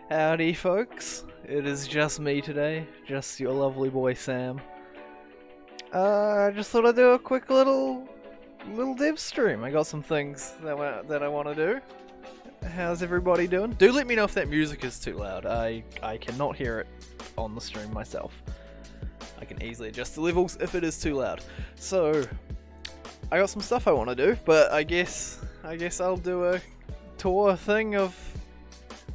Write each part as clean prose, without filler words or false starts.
Howdy folks, it is just me today, just your lovely boy Sam. I just thought I'd do a quick little dev stream. I got some things that I want to do. How's everybody doing? Do let me know if that music is too loud. I cannot hear it on the stream myself. I can easily adjust the levels if it is too loud. So, I got some stuff I want to do, but I guess I'll do a tour thing of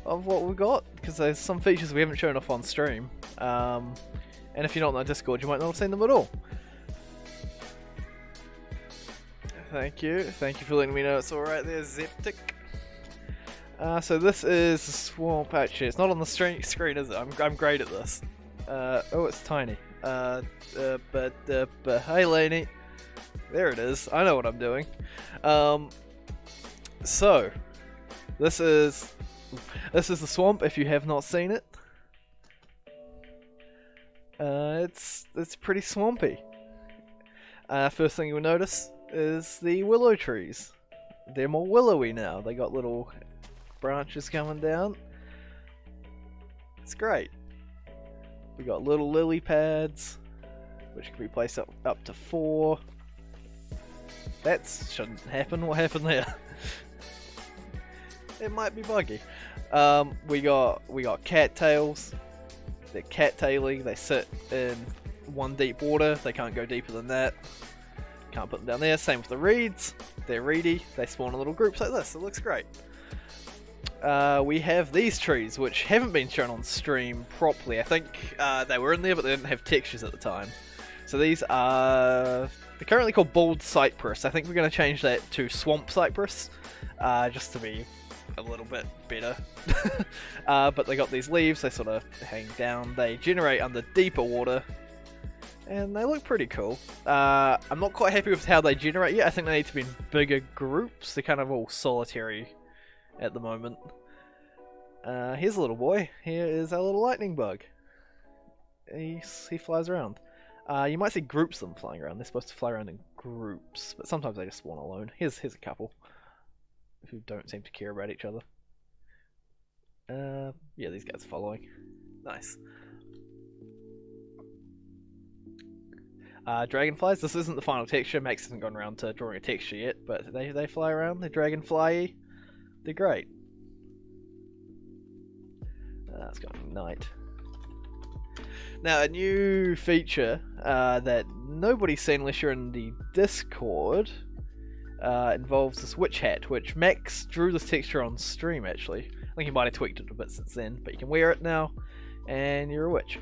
what we got, because there's some features we haven't shown off on stream, and if you're not on our Discord you might not have seen them at all. Thank you for letting me know it's alright there, Zeptic. So this is the swamp. Actually, it's not on the screen, is it? I'm great at this. Oh, it's tiny. But hey Lainey, there it is. I know what I'm doing. So this is the swamp. If you have not seen it, it's pretty swampy. First thing you'll notice is the willow trees. They're more willowy now. They got little branches coming down. It's great. We got little lily pads, which can be placed up to 4. That shouldn't happen. What happened there? It might be buggy. We got cattails. They're cattaily. They sit in 1 deep water. They can't go deeper than that. Can't put them down there. Same with the reeds. They're reedy. They spawn in little groups like this. It looks great. We have these trees, which haven't been shown on stream properly. I think they were in there, but they didn't have textures at the time. So these are... they're currently called bald cypress. I think we're going to change that to swamp cypress, just to be a little bit better. But they got these leaves, they sort of hang down, they generate under deeper water, and they look pretty cool. I'm not quite happy with how they generate yet. I think they need to be in bigger groups. They're kind of all solitary at the moment. Here's a little boy. Here is our little lightning bug. He flies around. You might see groups of them flying around. They're supposed to fly around in groups, but sometimes they just spawn alone. Here's a couple who don't seem to care about each other. Yeah, these guys are following. Nice. Dragonflies. This isn't the final texture. Max hasn't gone around to drawing a texture yet, but they fly around. They're dragonfly-y. They're great. It's going night. Now, a new feature that nobody's seen unless you're in the Discord involves this witch hat, which Max drew this texture on stream, actually. I think he might have tweaked it a bit since then, but you can wear it now, and you're a witch.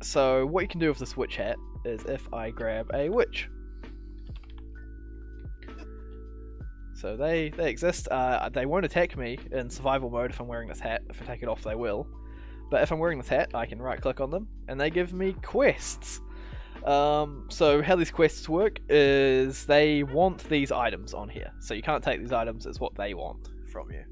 So, what you can do with this witch hat is if I grab a witch. So they exist. They won't attack me in survival mode if I'm wearing this hat. If I take it off, they will. But if I'm wearing this hat, I can right-click on them, and they give me quests. So how these quests work is they want these items on here. So you can't take these items, it's what they want from you.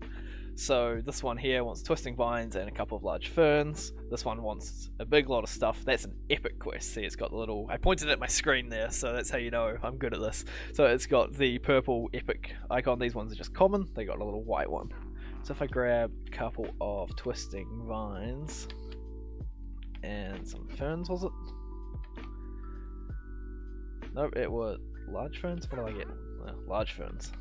So this one here wants twisting vines and a couple of large ferns. This one wants a big lot of stuff. That's an epic quest. See, it's got the little... I pointed at my screen there, so that's how you know I'm good at this. So it's got the purple epic icon. These ones are just common. They got a little white one. So if I grab a couple of twisting vines and some ferns, was it? Nope, it was large ferns. What do I get? Well, large ferns.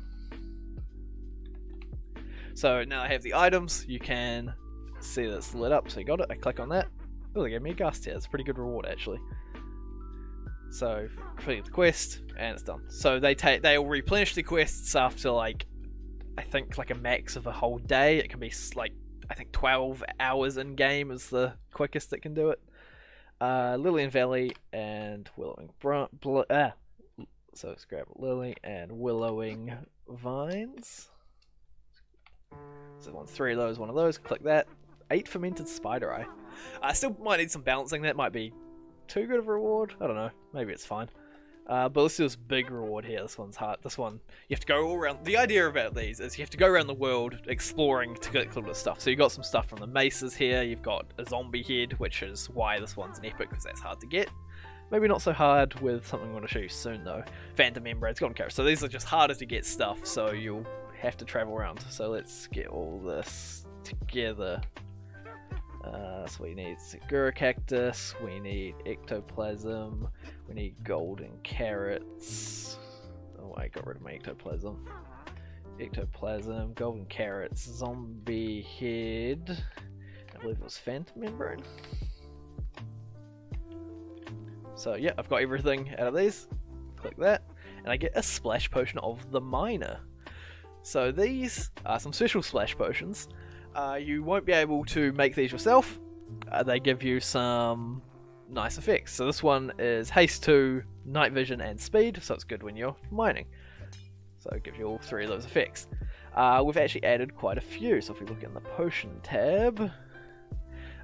So now I have the items. You can see that it's lit up. So you got it. I click on that. Oh, they gave me a gust here. It's a pretty good reward actually. So complete the quest and it's done. So they'll replenish the quests after like, I think like a max of a whole day. It can be like, I think 12 hours in game is the quickest it can do it. Lily and Valley and Willowing so let's grab Lily and Willowing Vines. So I want 3 of those, 1 of those, click that. 8 fermented spider eye. I still might need some balancing. That might be too good of a reward. I don't know. Maybe it's fine. But let's do this big reward here. This one's hard. This one, you have to go all around. The idea about these is you have to go around the world exploring to get a little bit of stuff. So you've got some stuff from the maces here. You've got a zombie head, which is why this one's an epic, because that's hard to get. Maybe not so hard with something I'm going to show you soon though. Phantom Membranes, Golden Carrots. So these are just harder to get stuff, so you'll have to travel around. So let's get all this together. So we need Segura Cactus, we need Ectoplasm, we need Golden Carrots. Oh, I got rid of my Ectoplasm. Ectoplasm, Golden Carrots, Zombie Head. I believe it was Phantom Membrane. So yeah, I've got everything out of these. Click that, and I get a Splash Potion of the Miner. So these are some special Splash Potions. You won't be able to make these yourself. They give you some nice effects. So this one is Haste 2, Night Vision, and Speed, so it's good when you're mining. So it gives you all three of those effects. We've actually added quite a few, so if we look in the Potion tab,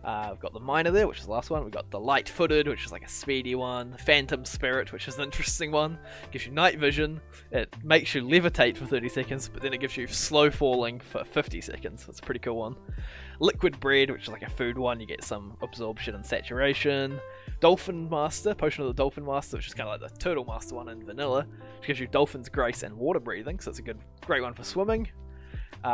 we've got the Miner there, which is the last one. We've got the Light Footed, which is like a speedy one. Phantom Spirit, which is an interesting one. Gives you Night Vision. It makes you levitate for 30 seconds, but then it gives you slow falling for 50 seconds. That's a pretty cool one. Liquid Bread, which is like a food one. You get some absorption and saturation. Dolphin Master, Potion of the Dolphin Master, which is kind of like the Turtle Master one in vanilla, which gives you Dolphin's Grace and Water Breathing, so it's a great one for swimming.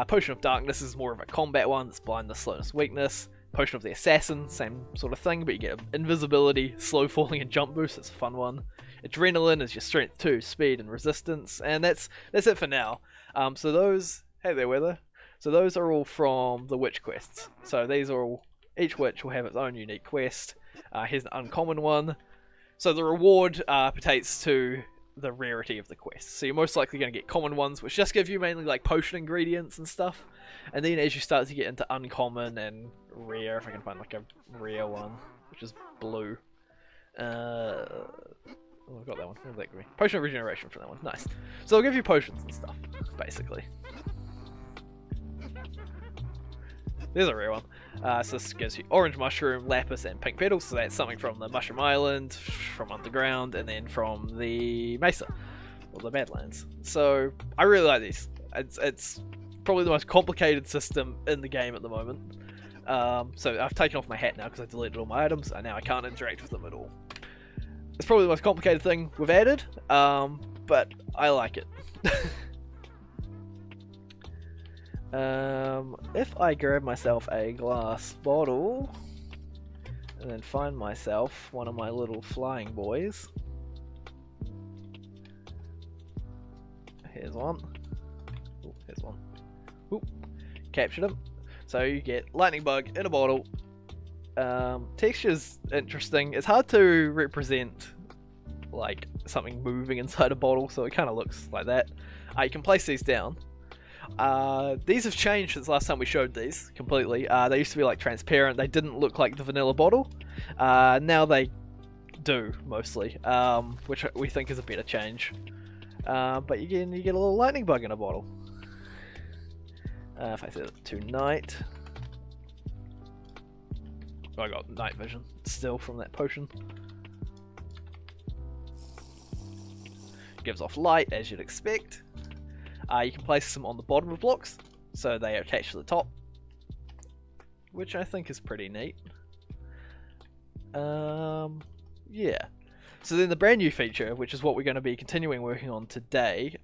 Potion of Darkness is more of a combat one. That's Blindness, Slowness, Weakness. Potion of the Assassin, same sort of thing, but you get invisibility, slow falling, and jump boost. It's a fun one. Adrenaline is your strength 2, speed, and resistance, and that's it for now. So those, hey there, Weather. So those are all from the witch quests. So these are all, each witch will have its own unique quest. Here's an uncommon one. So the reward pertains to the rarity of the quest. So you're most likely going to get common ones, which just give you mainly like potion ingredients and stuff. And then as you start to get into uncommon and rare, if I can find like a rare one, which is blue. Oh, I've got that one. What did that give me? Potion of Regeneration for that one. Nice. So they'll give you potions and stuff, basically. There's a rare one. So this gives you Orange Mushroom, Lapis, and Pink Petals. So that's something from the Mushroom Island, from Underground, and then from the Mesa, or the Badlands. So I really like these. It's probably the most complicated system in the game at the moment. So I've taken off my hat now because I deleted all my items, and now I can't interact with them at all. It's probably the most complicated thing we've added, but I like it. If I grab myself a glass bottle and then find myself one of my little flying boys. Here's one. Ooh, here's one. Ooh, captured him. So you get lightning bug in a bottle. Texture's interesting. It's hard to represent like something moving inside a bottle, so it kind of looks like that. You can place these down. These have changed since last time we showed these completely. They used to be like transparent. They didn't look like the vanilla bottle. Now they do mostly, which we think is a better change. But you get a little lightning bug in a bottle. If I set it to night, oh, I got night vision still from that potion. Gives off light as you'd expect. You can place them on the bottom of blocks, so they are attached to the top, which I think is pretty neat. Yeah. So then the brand new feature, which is what we're going to be continuing working on today,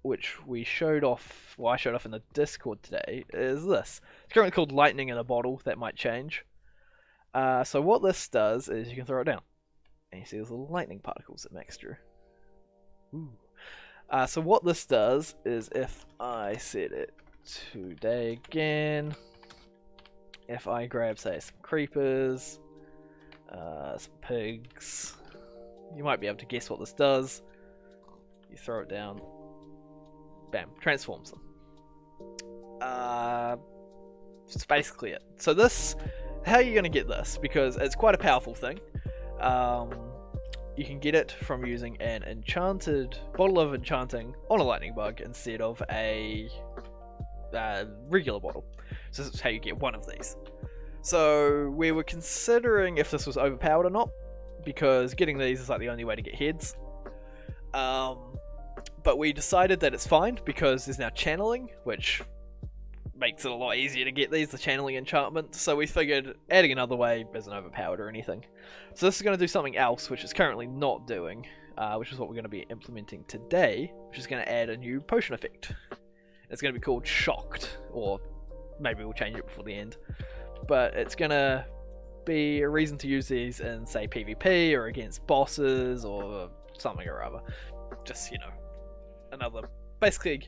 which we showed off, well, I showed off in the Discord today, is this. It's currently called Lightning in a Bottle. That might change. So what this does is you can throw it down, and you see those little lightning particles that Max drew. Ooh. So what this does is if I set it to day again, if I grab, say, some creepers, some pigs, you might be able to guess what this does. You throw it down, bam, transforms them. That's basically it. So this, how are you going to get this? Because it's quite a powerful thing. You can get it from using an enchanted bottle of enchanting on a lightning bug instead of a regular bottle. So this is how you get one of these. So we were considering if this was overpowered or not, because getting these is like the only way to get heads. But we decided that it's fine because there's now channeling, which makes it a lot easier to get these, the channeling enchantment, so we figured adding another way isn't overpowered or anything. So this is going to do something else, which it's currently not doing, which is what we're going to be implementing today, which is going to add a new potion effect. It's going to be called Shocked, or maybe we'll change it before the end, but it's going to be a reason to use these in, say, PvP, or against bosses, or something or other. Just, you know, basically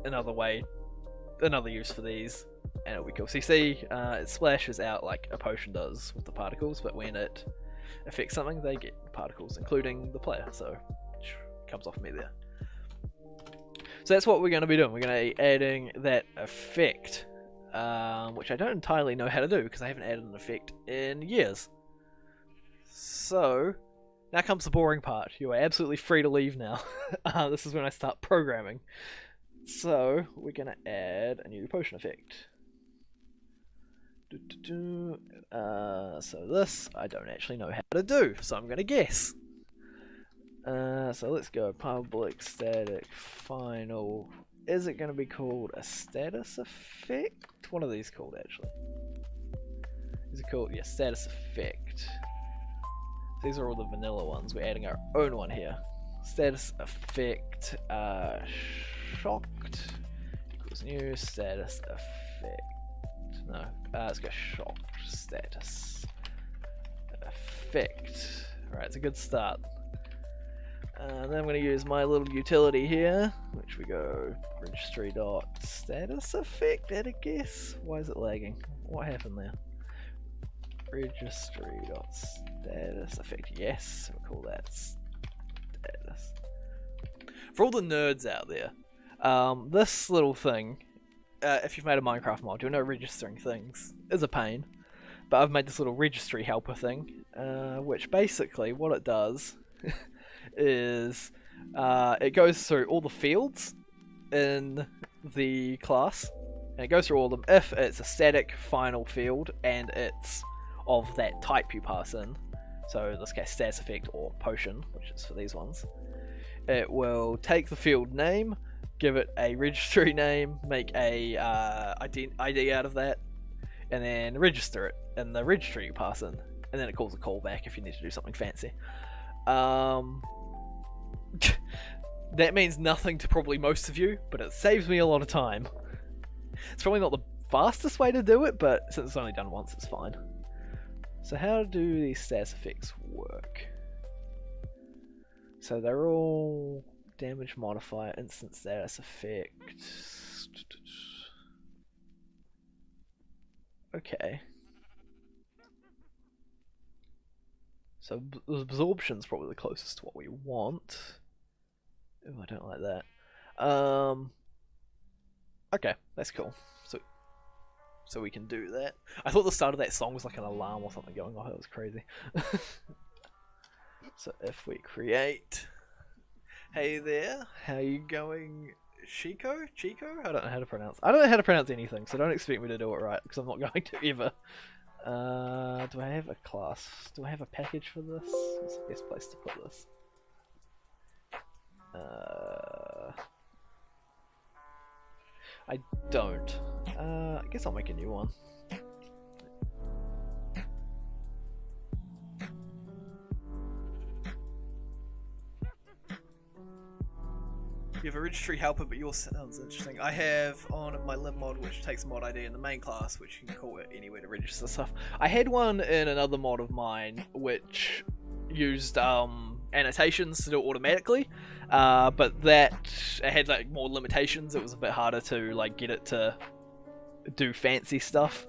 another way, another use for these, and it'll be cool. So you see, it splashes out like a potion does with the particles, but when it affects something, they get particles, including the player, so it comes off me there. So that's what we're going to be doing. We're going to be adding that effect, which I don't entirely know how to do, because I haven't added an effect in years. So now comes the boring part. You are absolutely free to leave now. This is when I start programming. So we're going to add a new potion effect. So this, I don't actually know how to do, so I'm going to guess. So let's go public static final. Is it going to be called a status effect? What are these called actually? Is it called, yeah, status effect. These are all the vanilla ones. We're adding our own one here. Status effect shocked equals new status effect. No, let's go shocked status effect. Alright, it's a good start. Then I'm going to use my little utility here, which we go registry.status effect at a guess. Why is it lagging? What happened there? Registry.status effect. Yes, we'll call that status. For all the nerds out there, this little thing, if you've made a Minecraft mod, you'll know registering things is a pain. But I've made this little registry helper thing, which basically what it does is it goes through all the fields in the class, and it goes through all of them. If it's a static final field and it's of that type you pass in, so in this case status effect or potion, which is for these ones, it will take the field name, give it a registry name, make a ID out of that, and then register it in the registry you pass in, and then it calls a callback if you need to do something fancy. That means nothing to probably most of you, but it saves me a lot of time. It's probably not the fastest way to do it, but since it's only done once, it's fine. So how do these status effects work? So they're all damage modifier, instant status effect. Okay. So absorption's probably the closest to what we want. Oh, I don't like that. Okay, that's cool. So we can do that. I thought the start of that song was like an alarm or something going off. That was crazy. So if we create, hey there, how you going, Chico? I don't know how to pronounce. I don't know how to pronounce anything, so don't expect me to do it right because I'm not going to ever. Do I have a class? Do I have a package for this? What's the best place to put this? I don't. I guess I'll make a new one. You have a registry helper, but yours sounds interesting. I have on my limb mod, which takes mod ID in the main class, which you can call it anywhere to register stuff. I had one in another mod of mine, which used annotations to do it automatically, but that it had like more limitations. It was a bit harder to like get it to do fancy stuff.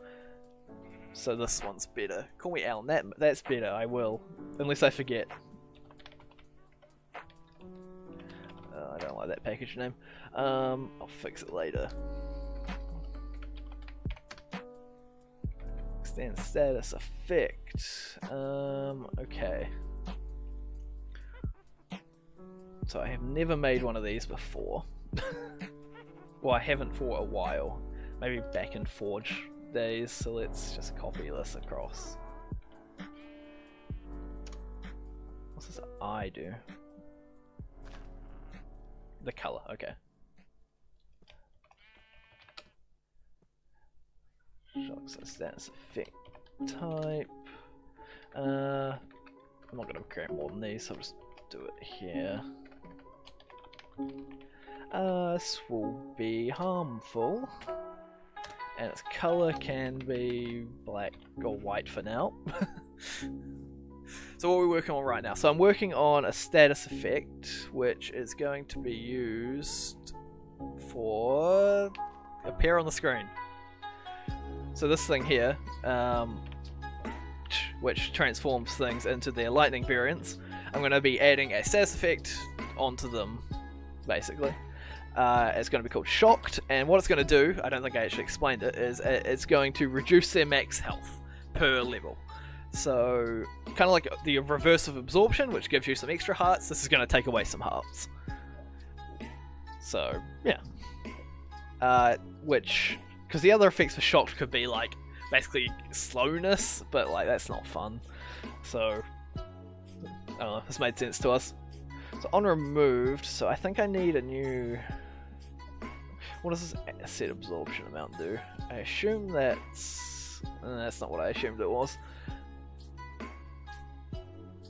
So this one's better. Call me Alan. That's better. I will, unless I forget. I don't like that package name. I'll fix it later. Extend status effect. Okay. So I have never made one of these before. Well, I haven't for a while. Maybe back in Forge days. So let's just copy this across. What's this I do? The color, okay. Shock, so status effect type. I'm not going to create more than these, so I'll just do it here. This will be harmful, and its color can be black or white for now. So what are we working on right now? So I'm working on a status effect, which is going to be used for appear on the screen. So this thing here, which transforms things into their lightning variants, I'm going to be adding a status effect onto them, basically. It's going to be called Shocked, and what it's going to do, I don't think I actually explained it, is it's going to reduce their max health per level. So, kind of like the reverse of absorption, which gives you some extra hearts, this is going to take away some hearts. So, yeah. Because the other effects for Shocked could be like, basically slowness, but like that's not fun. So, I don't know, this made sense to us. So on removed, so I think I need a new... What does this set absorption amount do? I assume that's not what I assumed it was.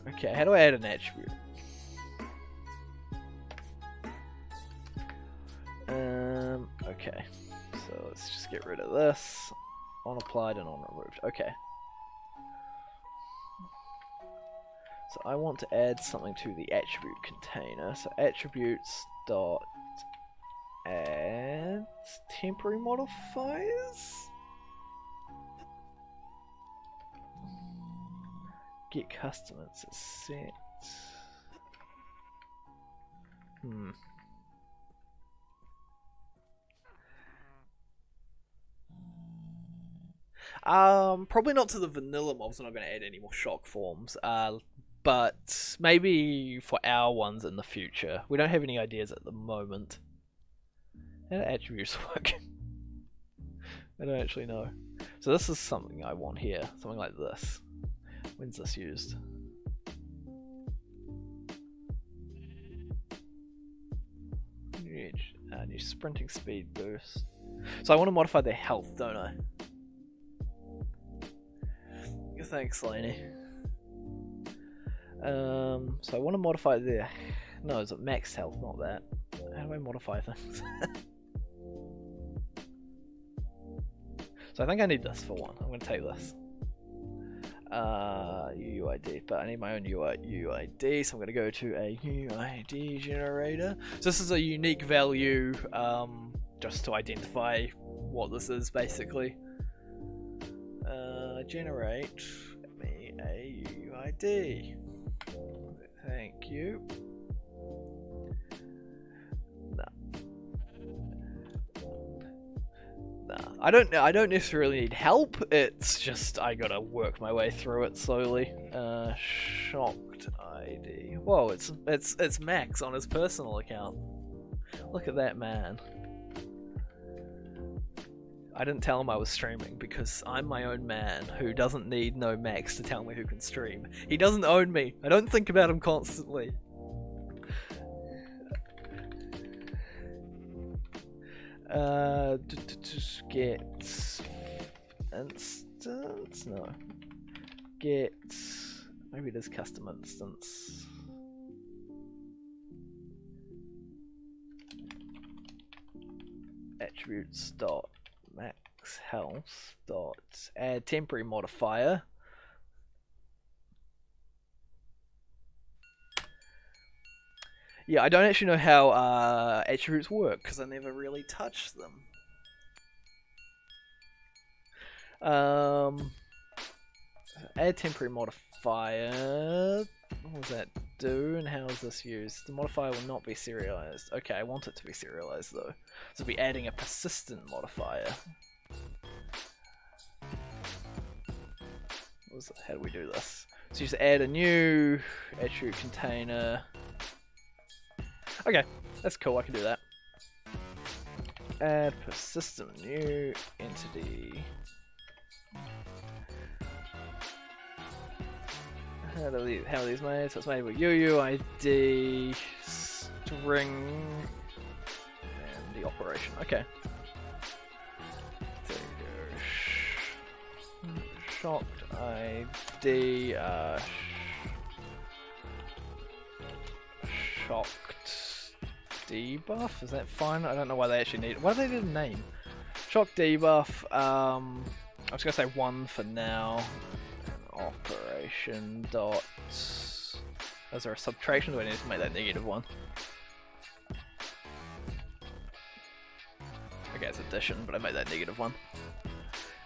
Okay, how do I add an attribute? Okay, so let's just get rid of this. On applied and on removed. Okay. So I want to add something to the attribute container. So attributes dot add temporary modifiers. Get custom set. Probably not to the vanilla mobs. I'm not going to add any more shock forms. But maybe for our ones in the future. We don't have any ideas at the moment. How do attributes work? I don't actually know. So this is something I want here. Something like this. When's this used? New sprinting speed boost. So I want to modify their health, don't I? Thanks, Laney. So I want to modify their... No, is it max health, not that. How do I modify things? So I think I need this for one. I'm going to take this. UUID, but I need my own UUID, so I'm going to go to a UUID generator. So this is a unique value, just to identify what this is, basically. Generate me a UUID. Thank you. I don't necessarily need help. It's just I gotta work my way through it slowly. Shocked ID. Whoa, it's Max on his personal account. Look at that man. I didn't tell him I was streaming because I'm my own man who doesn't need no Max to tell me who can stream. He doesn't own me. I don't think about him constantly. Just get instance? No. Get... Maybe it is custom instance. Attributes dot max health dot add temporary modifier. Yeah, I don't actually know how attributes work because I never really touched them. Add temporary modifier. What does that do and how is this used? The modifier will not be serialized. Okay, I want it to be serialized though. So we'll be adding a persistent modifier. How do we do this? So you just add a new attribute container. Okay, that's cool, I can do that. Add persistent new entity. How are these made? So it's made with UUID, string, and the operation. Okay. There you go. shocked ID, shocked debuff, is that fine? I don't know why they actually need it. Why do they need a name? Shock debuff, I was gonna say 1 for now. Operation dot. Is there a subtraction? Do I need to make that -1? Okay, it's addition, but I made that -1.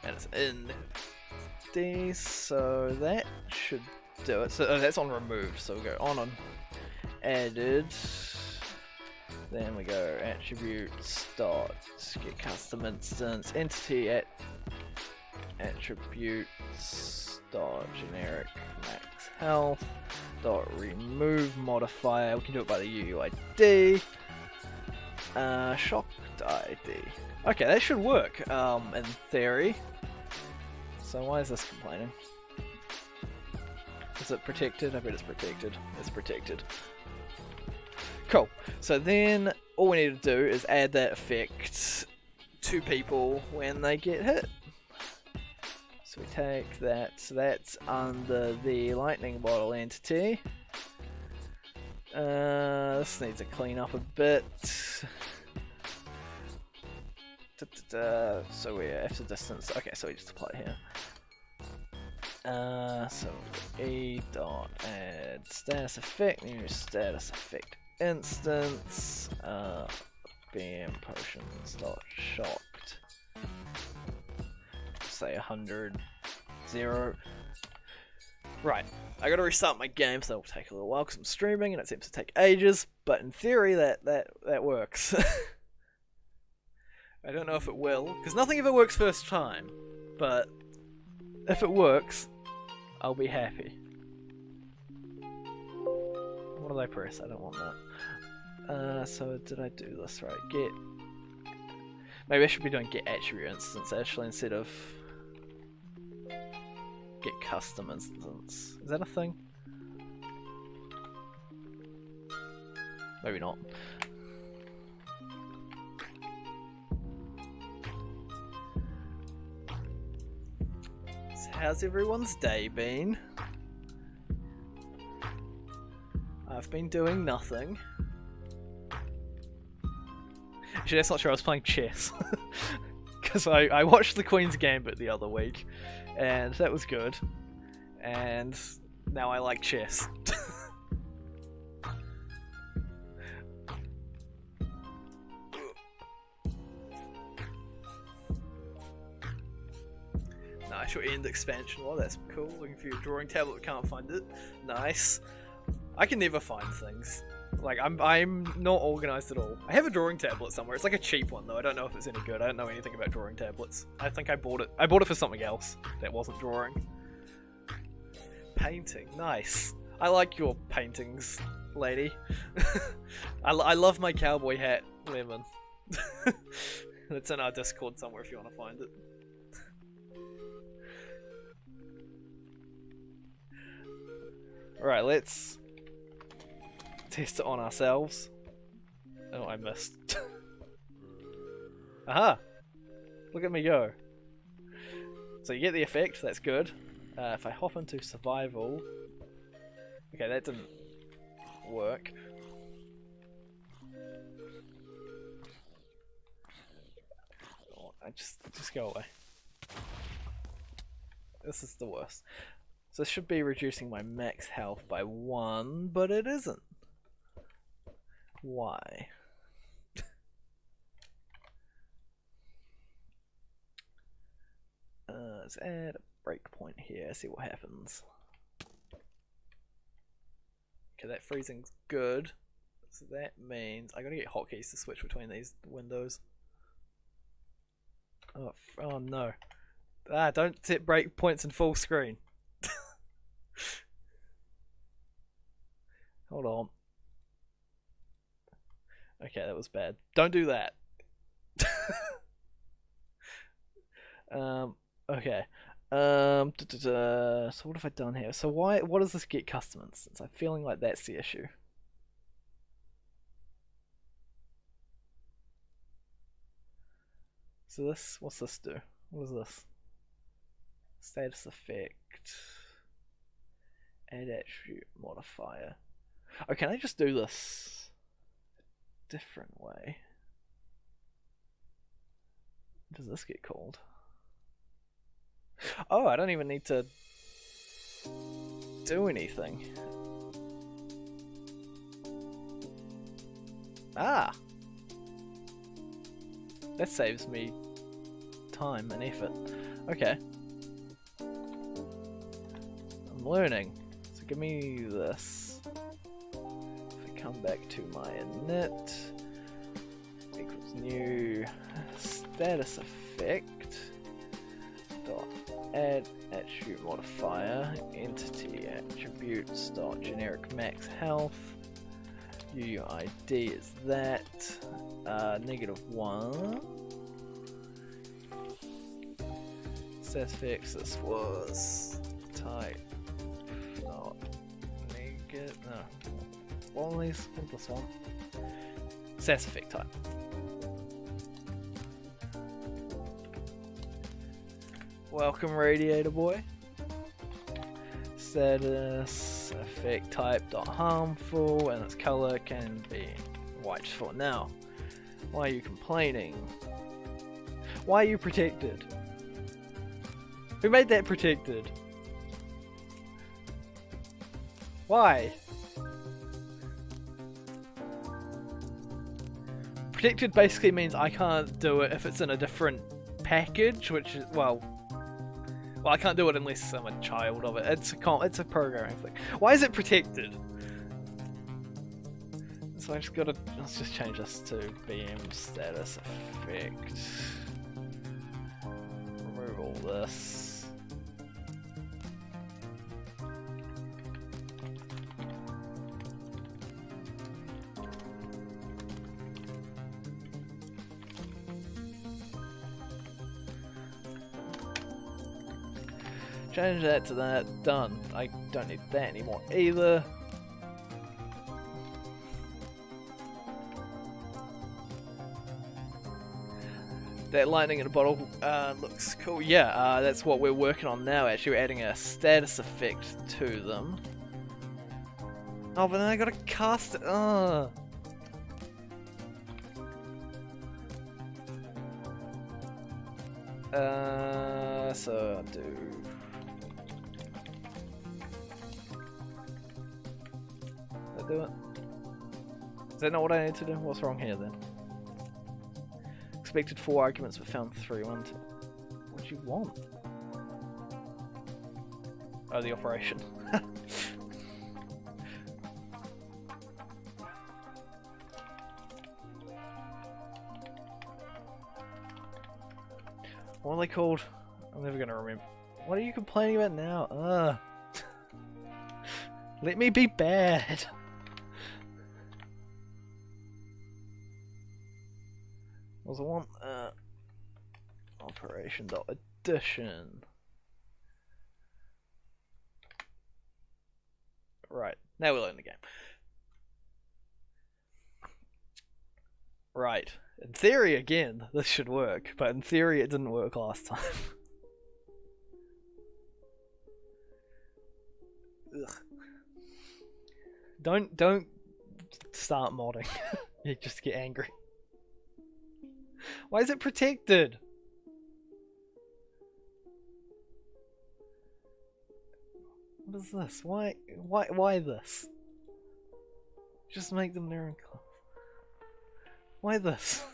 And it's in D, so that should do it. So that's on remove, so we go on added. Then we go attributes dot get custom instance entity at attributes dot generic max health dot remove modifier. We can do it by the UUID. Shocked ID. Okay, that should work. In theory. So why is this complaining? Is it protected? I bet it's protected. It's protected. Cool. So then all we need to do is add that effect to people when they get hit. So we take that. So that's under the lightning bottle entity. This needs to clean up a bit. So we after distance. Okay, so we just apply here. So E dot add status effect, new status effect instance. BM potions dot shocked. Say 100 0. Right, I gotta restart my game, so it'll take a little while because I'm streaming and it seems to take ages. But in theory, that works. I don't know if it will, because nothing ever works first time. But if it works, I'll be happy. What did I press? I don't want that. So did I do this right? Get. Maybe I should be doing get attribute instance actually instead of get custom instance. Is that a thing? Maybe not. So how's everyone's day been? I've been doing nothing. Actually, that's not true. I was playing chess. Because I watched the Queen's Gambit the other week, and that was good. And now I like chess. Nice, your end expansion. Well, that's cool. Looking for your drawing tablet, can't find it. Nice. I can never find things. Like, I'm not organised at all. I have a drawing tablet somewhere. It's like a cheap one, though. I don't know if it's any good. I don't know anything about drawing tablets. I think I bought it. I bought it for something else that wasn't drawing. Painting. Nice. I like your paintings, lady. I love my cowboy hat, Lemon. It's in our Discord somewhere if you want to find it. Alright, let's test it on ourselves. Oh, I missed. Aha! Look at me go. So you get the effect, that's good. If I hop into survival... Okay, that didn't work. Oh, just go away. This is the worst. So this should be reducing my max health by 1, but it isn't. Why? Let's add a breakpoint here, see what happens. Okay, that freezing's good. So that means I gotta get hotkeys to switch between these windows. Oh no. Ah, don't set breakpoints in full screen. Hold on. Okay, that was bad. Don't do that. Okay. So what have I done here? So what does this get custom instance? I'm feeling like that's the issue. So what's this do? What is this? Status effect. Add attribute modifier. Oh, can I just do this a different way? Does this get called? Oh, I don't even need to do anything. Ah! That saves me time and effort. Okay. I'm learning. So give me this. If I come back to my init, equals new status effect dot add attribute modifier entity attributes dot generic max health. UUID is that -1. Status effects, this was type not negative. No, what are these? What's this one? Status effect type. Welcome, Radiator Boy. Status effect type dot harmful, and its color can be white for now. Why are you complaining? Why are you protected? Who made that protected? Why? Protected basically means I can't do it if it's in a different package, which is, well, I can't do it unless I'm a child of it. It's a programming thing. Why is it protected? So let's just change this to BM status effect. Remove all this. Change that to that, done. I don't need that anymore either. That lightning in a bottle looks cool. Yeah, that's what we're working on now. Actually, we're adding a status effect to them. Oh, but then I gotta cast it. So I'll do. Did I do it? Is that not what I need to do? What's wrong here then? Expected 4 arguments but found 3. 1, 2. What do you want? Oh, the operation. What are they called? I'm never gonna remember. What are you complaining about now? Let me be bad. What was I want? Operation.addition. Right, now we're in the game. Right. In theory, again, this should work, but in theory it didn't work last time. Ugh. Don't start modding. You just get angry. Why is it protected? What is this? Why this? Just make them near and close. Why this?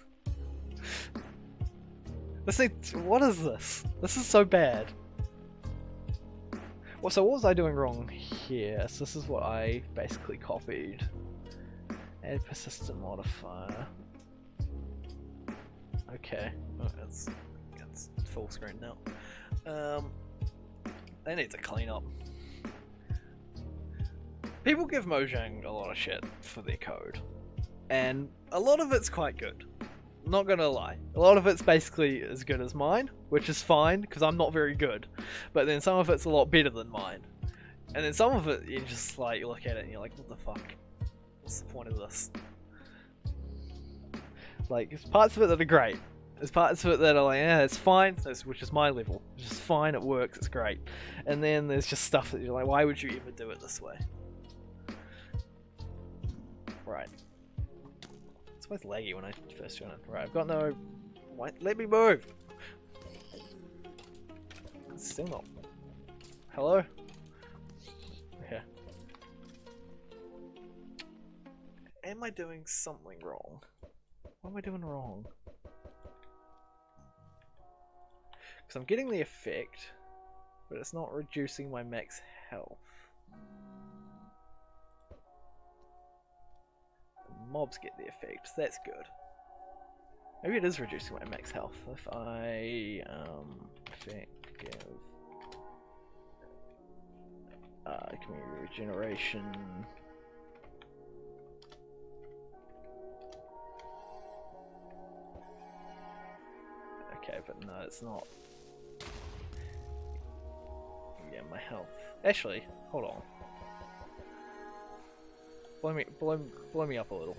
What is this? This is so bad. Well, so what was I doing wrong here? So this is what I basically copied. Add persistent modifier. Okay, oh, it's full screen now. They need to clean up. People give Mojang a lot of shit for their code, and a lot of it's quite good. Not gonna lie, a lot of it's basically as good as mine, which is fine because I'm not very good. But then some of it's a lot better than mine, and then some of it you just like you look at it and you're like, what the fuck? What's the point of this? Like, there's parts of it that are great, There's parts of it that are like, yeah, it's fine, which is my level. It's just fine, it works, it's great. And then there's just stuff that you're like, why would you ever do it this way? Right. It's always laggy when I first join it. Right, I've got no... Why? Let me move! It's still not... Hello? Okay. Am I doing something wrong? What am I doing wrong? Because I'm getting the effect, but it's not reducing my max health. The mobs get the effect, that's good. Maybe it is reducing my max health. If I effect give community regeneration. Okay, but no, it's not. Yeah, my health. Actually, hold on. Blow me up a little.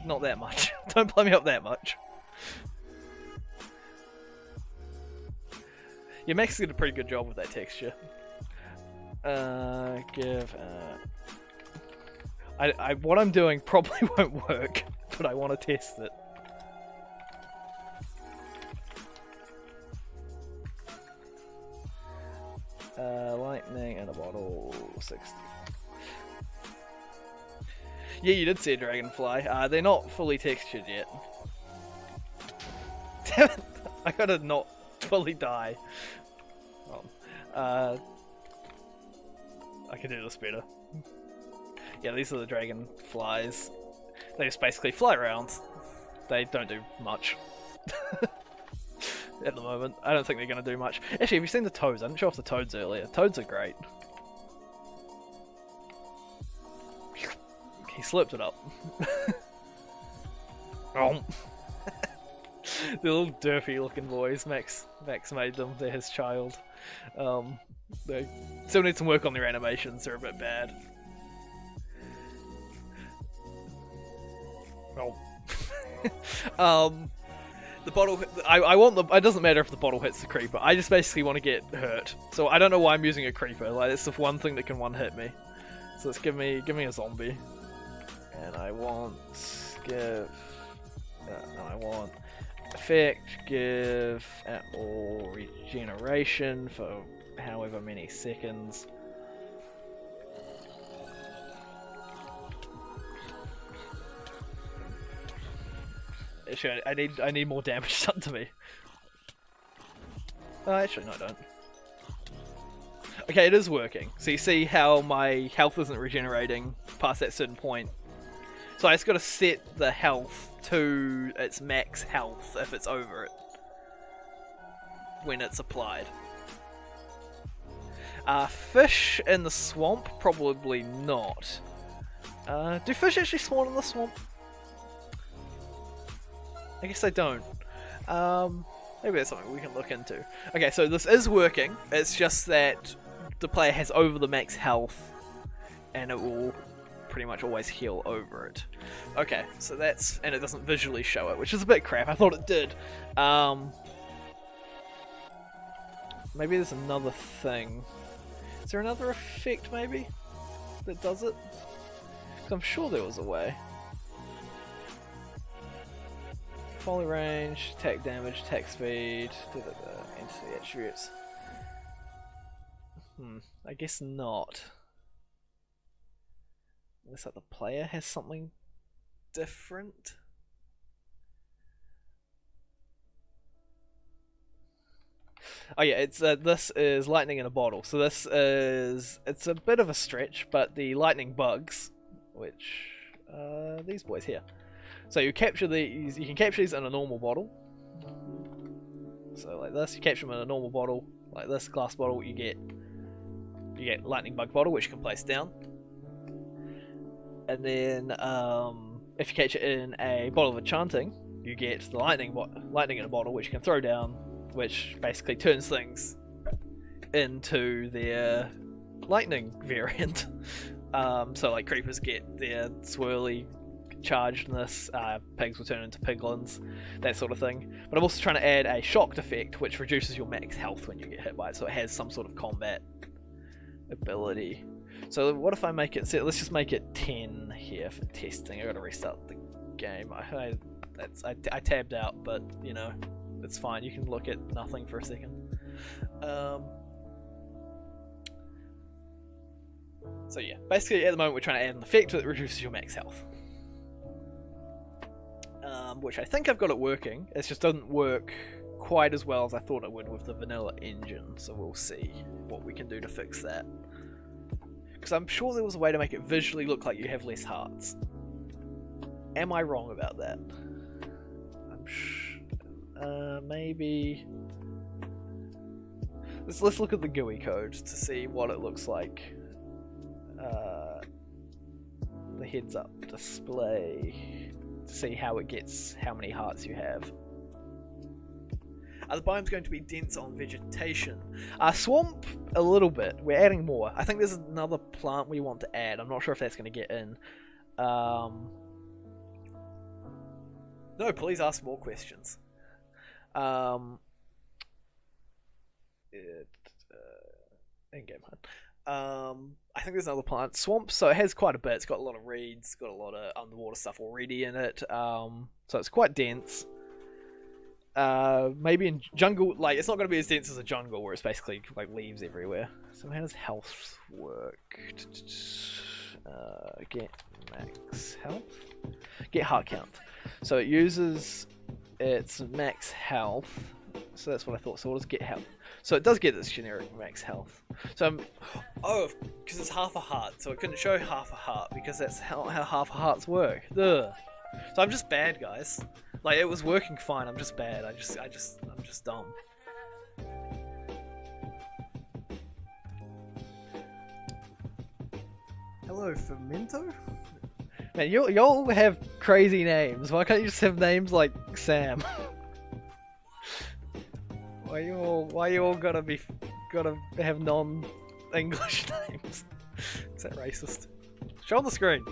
Not that much. Don't blow me up that much. Yeah, Max did a pretty good job with that texture. What I'm doing probably won't work, but I want to test it. Lightning in a bottle, 60. Yeah, you did see a dragonfly. They're not fully textured yet. Damn it! I gotta not fully die. I can do this better. Yeah, these are the dragonflies. They just basically fly around. They don't do much. At the moment. I don't think they're going to do much. Actually, have you seen the toads? I didn't show off the toads earlier. Toads are great. He slipped it up. Oh. The little derpy looking boys. Max made them. They're his child. They still need some work on their animations. They're a bit bad. Oh. The bottle. I want the. It doesn't matter if the bottle hits the creeper. I just basically want to get hurt. So I don't know why I'm using a creeper. Like it's the one thing that can one hit me. So let's give me a zombie. And I want I want effect give or regeneration for however many seconds. Actually, I need more damage done to me. Actually, no, I don't. Okay, it is working. So you see how my health isn't regenerating past that certain point. So I just got to set the health to its max health if it's over it when it's applied. Fish in the swamp? Probably not. Do fish actually spawn in the swamp? I guess they don't. Maybe that's something we can look into. Okay, so this is working. It's just that the player has over the max health, and it will pretty much always heal over it. Okay, so that's... and it doesn't visually show it, which is a bit crap. I thought it did. Maybe there's another thing. Is there another effect, maybe, that does it? 'Cause I'm sure there was a way. Volley range, attack damage, attack speed, entity attributes. I guess not. Looks like the player has something different. Oh yeah, it's this is lightning in a bottle. So this is, it's a bit of a stretch, but the lightning bugs, which these boys here. So you capture these. You can capture these in a normal bottle. So like this, you capture them in a normal bottle, like this glass bottle. You get lightning bug bottle, which you can place down. And then if you catch it in a bottle of enchanting, you get the lightning in a bottle, which you can throw down, which basically turns things into their lightning variant. So like creepers get their swirly chargedness, pigs will turn into piglins, that sort of thing. But I'm also trying to add a shocked effect, which reduces your max health when you get hit by it, so it has some sort of combat ability. So what if I make it, let's just make it 10 here for testing. I gotta restart the game. I tabbed out, but you know, it's fine. You can look at nothing for a second. So yeah, basically at the moment we're trying to add an effect that reduces your max health. Which I think I've got it working. It just doesn't work quite as well as I thought it would with the vanilla engine, so we'll see what we can do to fix that. Because I'm sure there was a way to make it visually look like you have less hearts. Am I wrong about that? Maybe... Let's look at the GUI code to see what it looks like. The heads up display to see how it gets how many hearts you have. The biome's going to be dense on vegetation. Swamp, a little bit. We're adding more. I think there's another plant we want to add. I'm not sure if that's going to get in. No, please ask more questions. In-game hunt. I think there's another plant. Swamp, so it has quite a bit. It's got a lot of reeds, it's got a lot of underwater stuff already in it. So it's quite dense. Maybe in jungle, like it's not going to be as dense as a jungle where it's basically like leaves everywhere. So how does health work? Get max health. Get heart count. So it uses its max health. So that's what I thought. So what does get health? So it does get this generic max health. So oh, because it's half a heart, so it couldn't show half a heart because that's how half a hearts work. Ugh. So I'm just bad, guys. Like it was working fine. I'm just bad. I'm just dumb. Hello, Fermento. Man, y'all have crazy names. Why can't you just have names like Sam? Why you all gotta have non-English names? Is that racist? Show on the screen.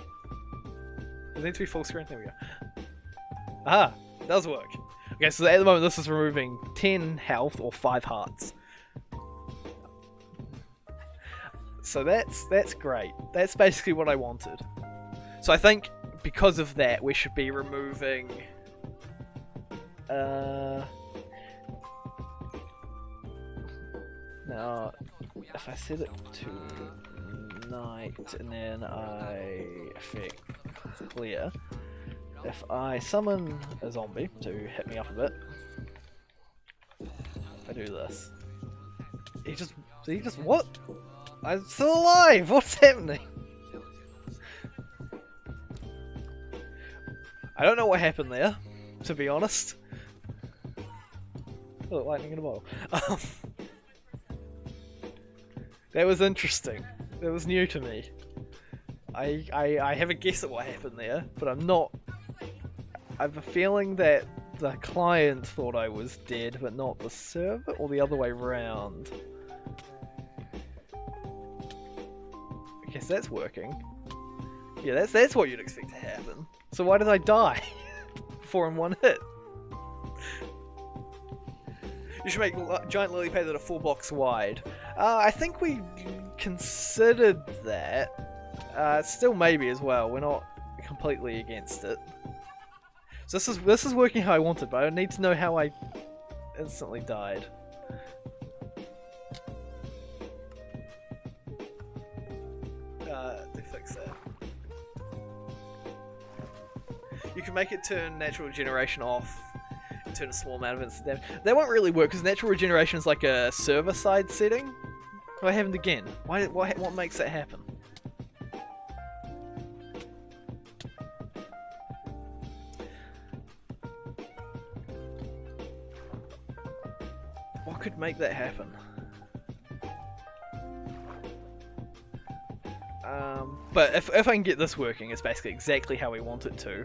It needs to be full screen. There we go. Ah, it does work. Okay, so at the moment this is removing 10 health or 5 hearts. So that's great. That's basically what I wanted. So I think because of that we should be removing now if I set it to night and then I effect clear, if I summon a zombie to hit me up a bit, if I do this, he just what? I'm still alive! What's happening? I don't know what happened there, to be honest. Oh, lightning in a bottle. That was interesting. That was new to me. I have a guess at what happened there, but I'm not... I have a feeling that the client thought I was dead, but not the server, or the other way around. I guess that's working. Yeah, that's what you'd expect to happen. So why did I die? 4 in 1 hit. You should make giant lily pads that are 4 blocks wide. I think we considered that. Still maybe as well. We're not completely against it. So this is working how I wanted, but I need to know how I instantly died. To fix that. You can make it turn natural regeneration off and turn a small amount of instant damage. That won't really work because natural regeneration is like a server side setting. What happened again? What makes that happen? What could make that happen? But if I can get this working, it's basically exactly how we want it to.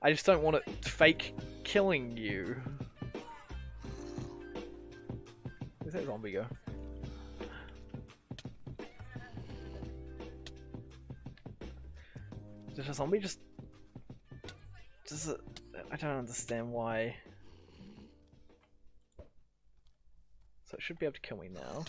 I just don't want it fake killing you. Where's that zombie go? Did a zombie just does it... I don't understand why... So it should be able to kill me now.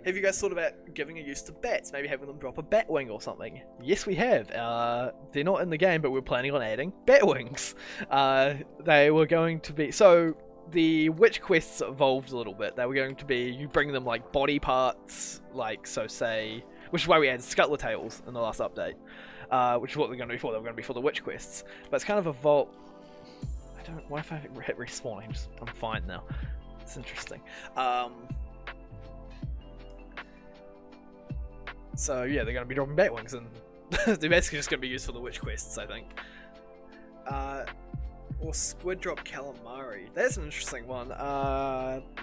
Have you guys thought about giving a use to bats? Maybe having them drop a bat wing or something? Yes, we have. They're not in the game, but we're planning on adding bat wings. They were going to be... So, the witch quests evolved a little bit. They were going to be... You bring them, like, body parts, like, so say... Which is why we added Scuttler Tails in the last update. Which is what they're going to be for. They were going to be for the witch quests. But it's kind of evolved... I don't... Why if I hit respawn? I'm fine now. It's interesting. So yeah, they're going to be dropping Batwings, and they're basically just going to be used for the witch quests, I think. Or Squid Drop Calamari. That's an interesting one.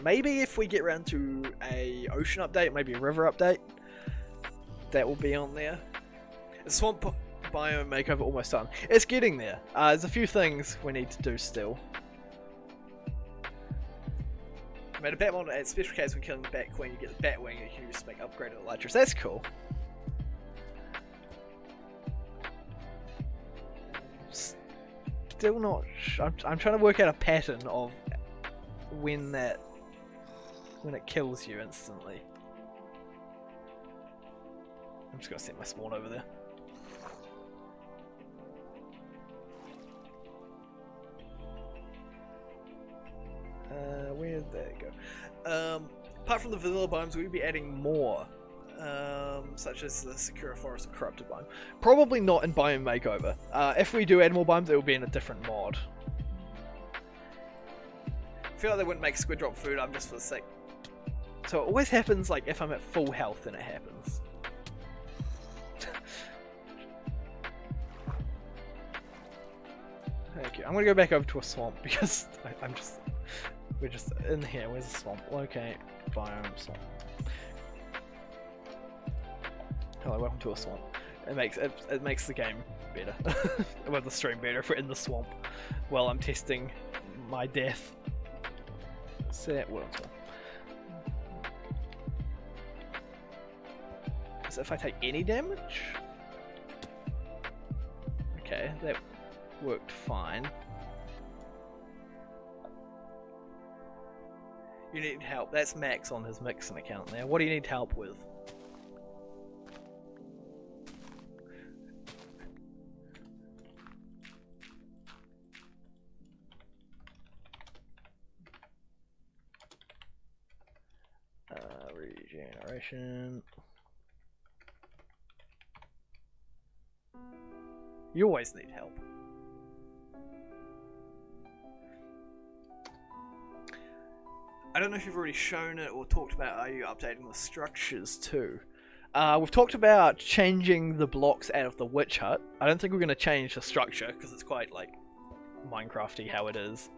Maybe if we get around to a ocean update, maybe a river update, that will be on there. The Swamp Biome Makeover almost done. It's getting there. There's a few things we need to do still. Made a Batmon at special case when killing the Bat Queen, you get the Batwing and you can just make upgraded Elytras. That's cool. Still not. I'm trying to work out a pattern of when it kills you instantly. I'm just gonna set my spawn over there. Where did that go? Apart from the vanilla biomes, we'll be adding more, such as the Sakura Forest and Corrupted biome. Probably not in Biome Makeover. If we do add more biomes, it will be in a different mod. I feel like they wouldn't make Squid Drop food up just for the sake. So it always happens like if I'm at full health, then it happens. Thank you. I'm gonna go back over to a swamp because we're just in here. Where's the swamp? Locate biome swamp. Hello, welcome to a swamp. It makes the game better. Well, the stream better if we're in the swamp while I'm testing my death. Set world swamp. So if I take any damage? Okay, that worked fine. You need help. That's Max on his Mixin account there. What do you need help with? Regeneration. You always need help. I don't know if you've already shown it or talked about, are you updating the structures too? We've talked about changing the blocks out of the witch hut. I don't think we're going to change the structure because it's quite like Minecrafty how it is.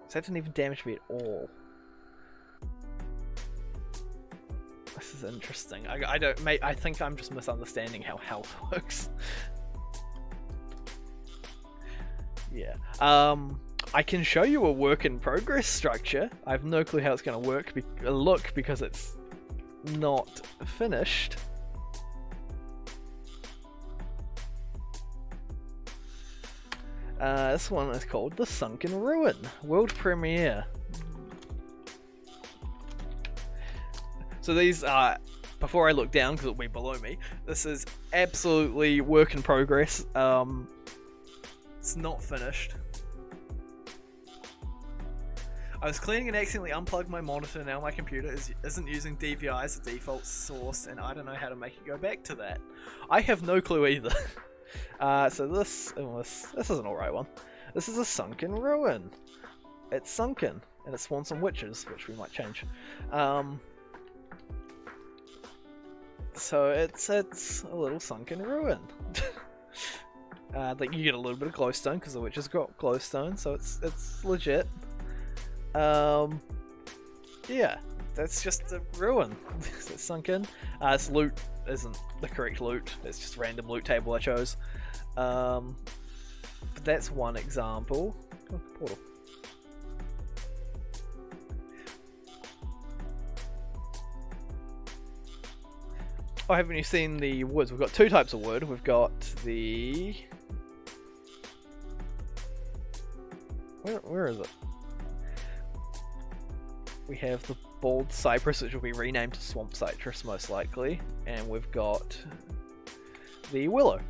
So that didn't even damage me at all. This is interesting. I think I'm just misunderstanding how health works. Yeah. I can show you a work in progress structure. I have no clue how it's going to look because it's not finished. This one is called The Sunken Ruin. World premiere. So these are, before I look down because it'll be below me, this is absolutely work in progress. It's not finished. I was cleaning and accidentally unplugged my monitor. Now my computer isn't using DVI as a default source, and I don't know how to make it go back to that. I have no clue either. So this is an alright one. This is a sunken ruin. It's sunken, and it spawns some witches, which we might change. So it's a little sunken ruin. Like you get a little bit of glowstone because the witches got glowstone, so it's legit. Yeah, that's just a ruin. It's sunken. This loot isn't the correct loot. It's just a random loot table I chose. But that's one example. Oh, portal. Oh, haven't you seen the woods? We've got two types of wood. We've got the... Where is it? We have the bald cypress, which will be renamed to swamp citrus most likely, and we've got the willow.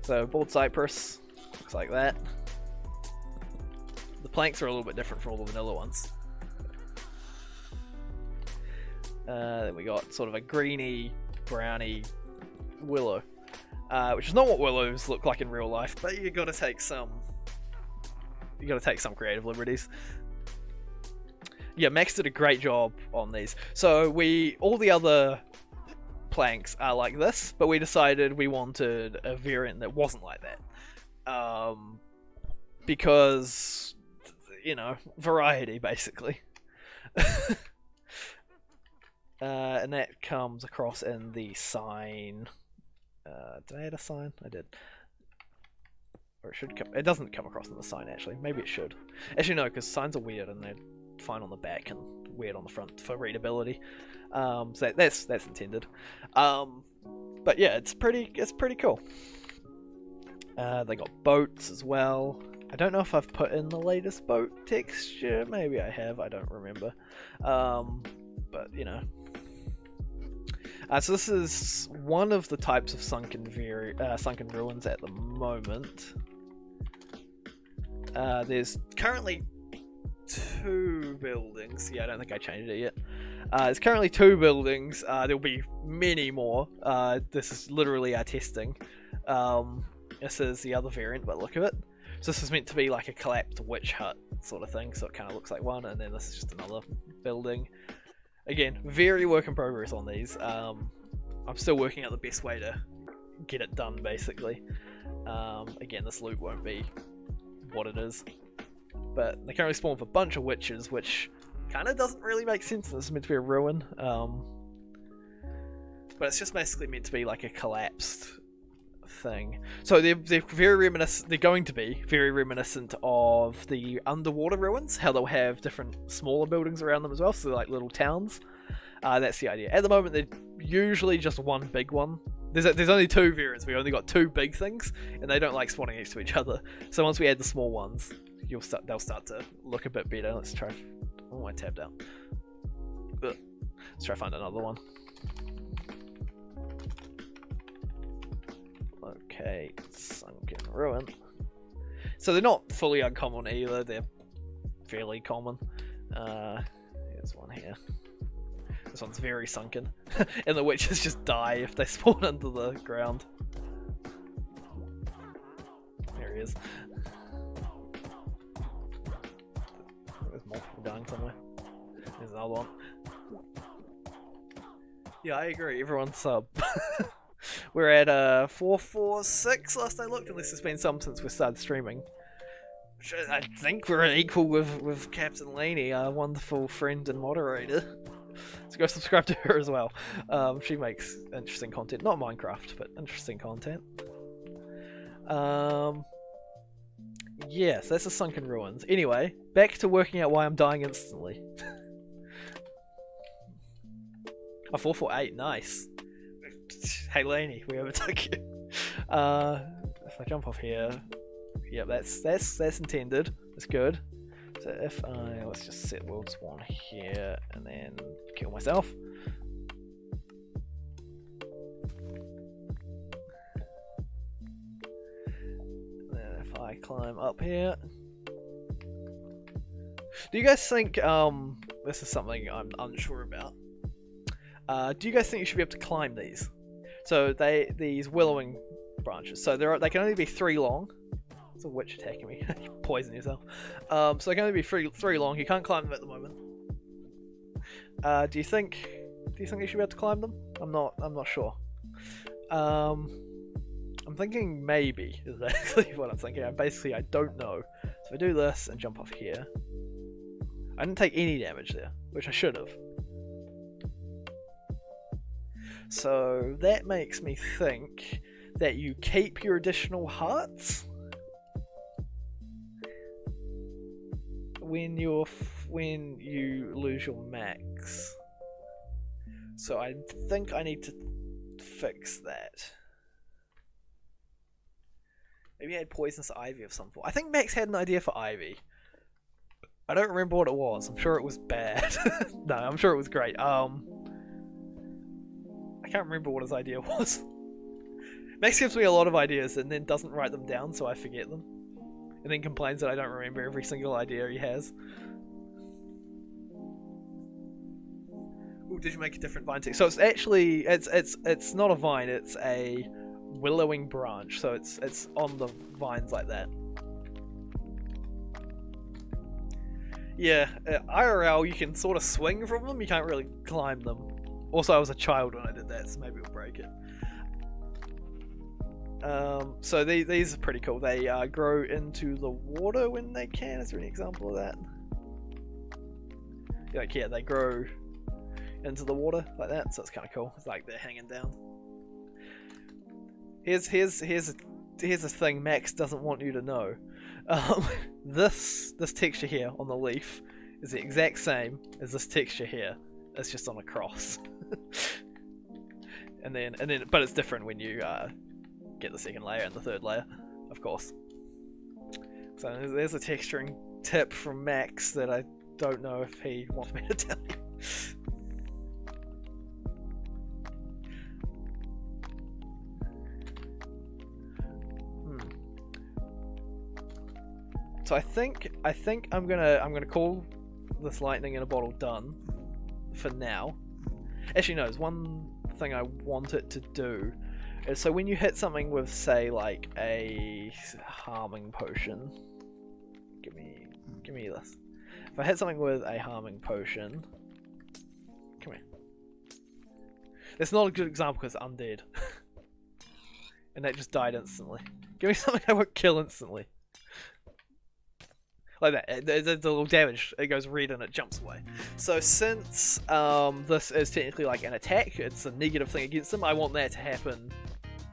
So bald cypress looks like that. The planks are a little bit different from all the vanilla ones. Then we got sort of a greeny, browny willow, which is not what willows look like in real life, but you got to take some creative liberties. Yeah, Max did a great job on these. So all the other planks are like this, but we decided we wanted a variant that wasn't like that. Because, you know, variety, basically. And that comes across in the sign. Did I add a sign? I did. Or it should come. It doesn't come across in the sign, actually. Maybe it should. Actually, no, because signs are weird and they're fine on the back and weird on the front for readability. So that's intended. But yeah, it's pretty cool. They got boats as well. I don't know if I've put in the latest boat texture. Maybe I have. I don't remember. But you know. So this is one of the types of sunken ruins at the moment. There's currently 2 buildings. Yeah, I don't think I changed it yet. There's currently 2 buildings. There'll be many more. This is literally our testing. This is the other variant, but look at it. So this is meant to be like a collapsed witch hut sort of thing, so it kind of looks like one, and then this is just another building. Again, very work in progress on these. I'm still working out the best way to get it done, basically. Again, this loot won't be what it is. But they currently spawn with a bunch of witches, which kind of doesn't really make sense. This is meant to be a ruin. But it's just basically meant to be like a collapsed thing. So they're very reminiscent. They're going to be very reminiscent of the underwater ruins. How they'll have different smaller buildings around them as well, so they're like little towns. That's the idea. At the moment, they're usually just one big one. There's only 2 variants. We only got 2 big things, and they don't like spawning next to each other. So once we add the small ones, they'll start to look a bit better. Let's try. Oh, I tabbed out. Ugh. Let's try to find another one. Okay, sunken ruin. So they're not fully uncommon either. They're fairly common. Here's one here. This one's very sunken, and the witches just die if they spawn under the ground. There he is. There's more people dying somewhere. There's another one. Yeah, I agree. Everyone sub. We're at 446 last I looked, unless there's been some since we started streaming. Which I think we're equal with Captain Laney, our wonderful friend and moderator. So go subscribe to her as well. She makes interesting content. Not Minecraft, but interesting content. Yes, that's the sunken ruins. Anyway, back to working out why I'm dying instantly. A 448, nice. Hey Laney, we overtook you. If I jump off here, yep, that's intended. That's good. So if let's just set world spawn here and then kill myself. And then if I climb up here, do you guys think this is something I'm unsure about? Do you guys think you should be able to climb these? So these willowing branches. So they can only be 3 long. It's a witch attacking me. You poison yourself. So they can only be 3 long. You can't climb them at the moment. Do you think you should be able to climb them? I'm not sure. I'm thinking maybe is actually what I'm thinking. I don't know. So if I do this and jump off here, I didn't take any damage there, which I should have. So that makes me think that you keep your additional hearts when you lose your max. So I think I need to fix that. Maybe he had poisonous ivy of some form. I think Max had an idea for ivy. I don't remember what it was. I'm sure it was bad. No, I'm sure it was great. I can't remember what his idea was. Max gives me a lot of ideas and then doesn't write them down, so I forget them. And then complains that I don't remember every single idea he has. Ooh, did you make a different vine too? So it's actually it's not a vine, it's a willowing branch. So it's on the vines like that. Yeah, IRL you can sort of swing from them, you can't really climb them. Also, I was a child when I did that, so maybe it'll break it. So these are pretty cool. They grow into the water when they can. Is there any example of that? Like, yeah, they grow into the water like that, so it's kind of cool. It's like they're hanging down. Here's a thing Max doesn't want you to know. This texture here on the leaf is the exact same as this texture here. It's just on a cross. and then but it's different when you get the second layer and the third layer, of course. So there's a texturing tip from Max that I don't know if he wants me to tell you. So I think I'm gonna call this lightning in a bottle done for now. Actually, no, there's one thing I want it to do. Is so when you hit something with, say, like a harming potion, give me this. If I hit something with a harming potion, come here. That's not a good example because it's undead, and that just died instantly. Give me something I won't kill instantly. Like that, there's a little damage, it goes red and it jumps away. So since this is technically like an attack, it's a negative thing against them, I want that to happen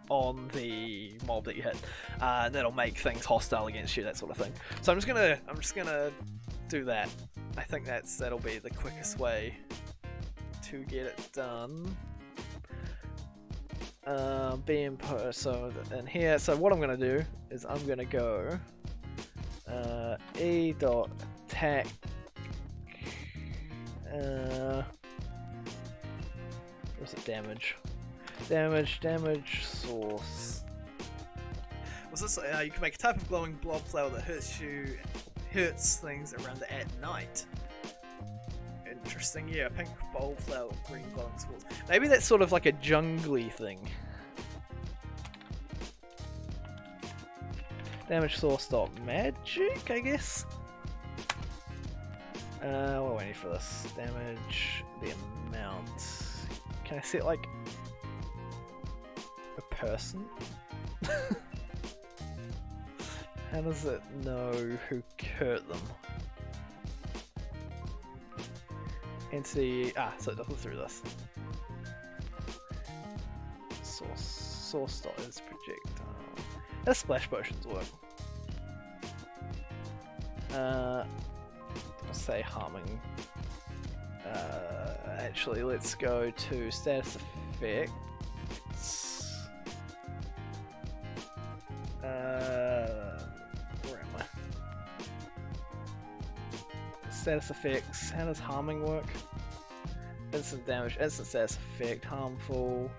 on the mob that you hit. And that'll make things hostile against you, that sort of thing. So I'm just gonna do that. I think that'll be the quickest way to get it done. So in here, so what I'm gonna do is I'm gonna go e.attack what's it, damage source. Was this you can make a type of glowing blob flower that hurts things around it at night. Interesting. Yeah, pink bulb flower, green glowing spores. Maybe that's sort of like a jungly thing. Damage source dot magic, I guess. What do I need for this? Damage, the amount. Can I set like a person? How does it know who hurt them? Entity. So it does it through this. Source dot is projectile. How splash potions work? I'll say harming. Actually, let's go to status effects. Where am I? Status effects. How does harming work? Instant damage, instant status effect, harmful.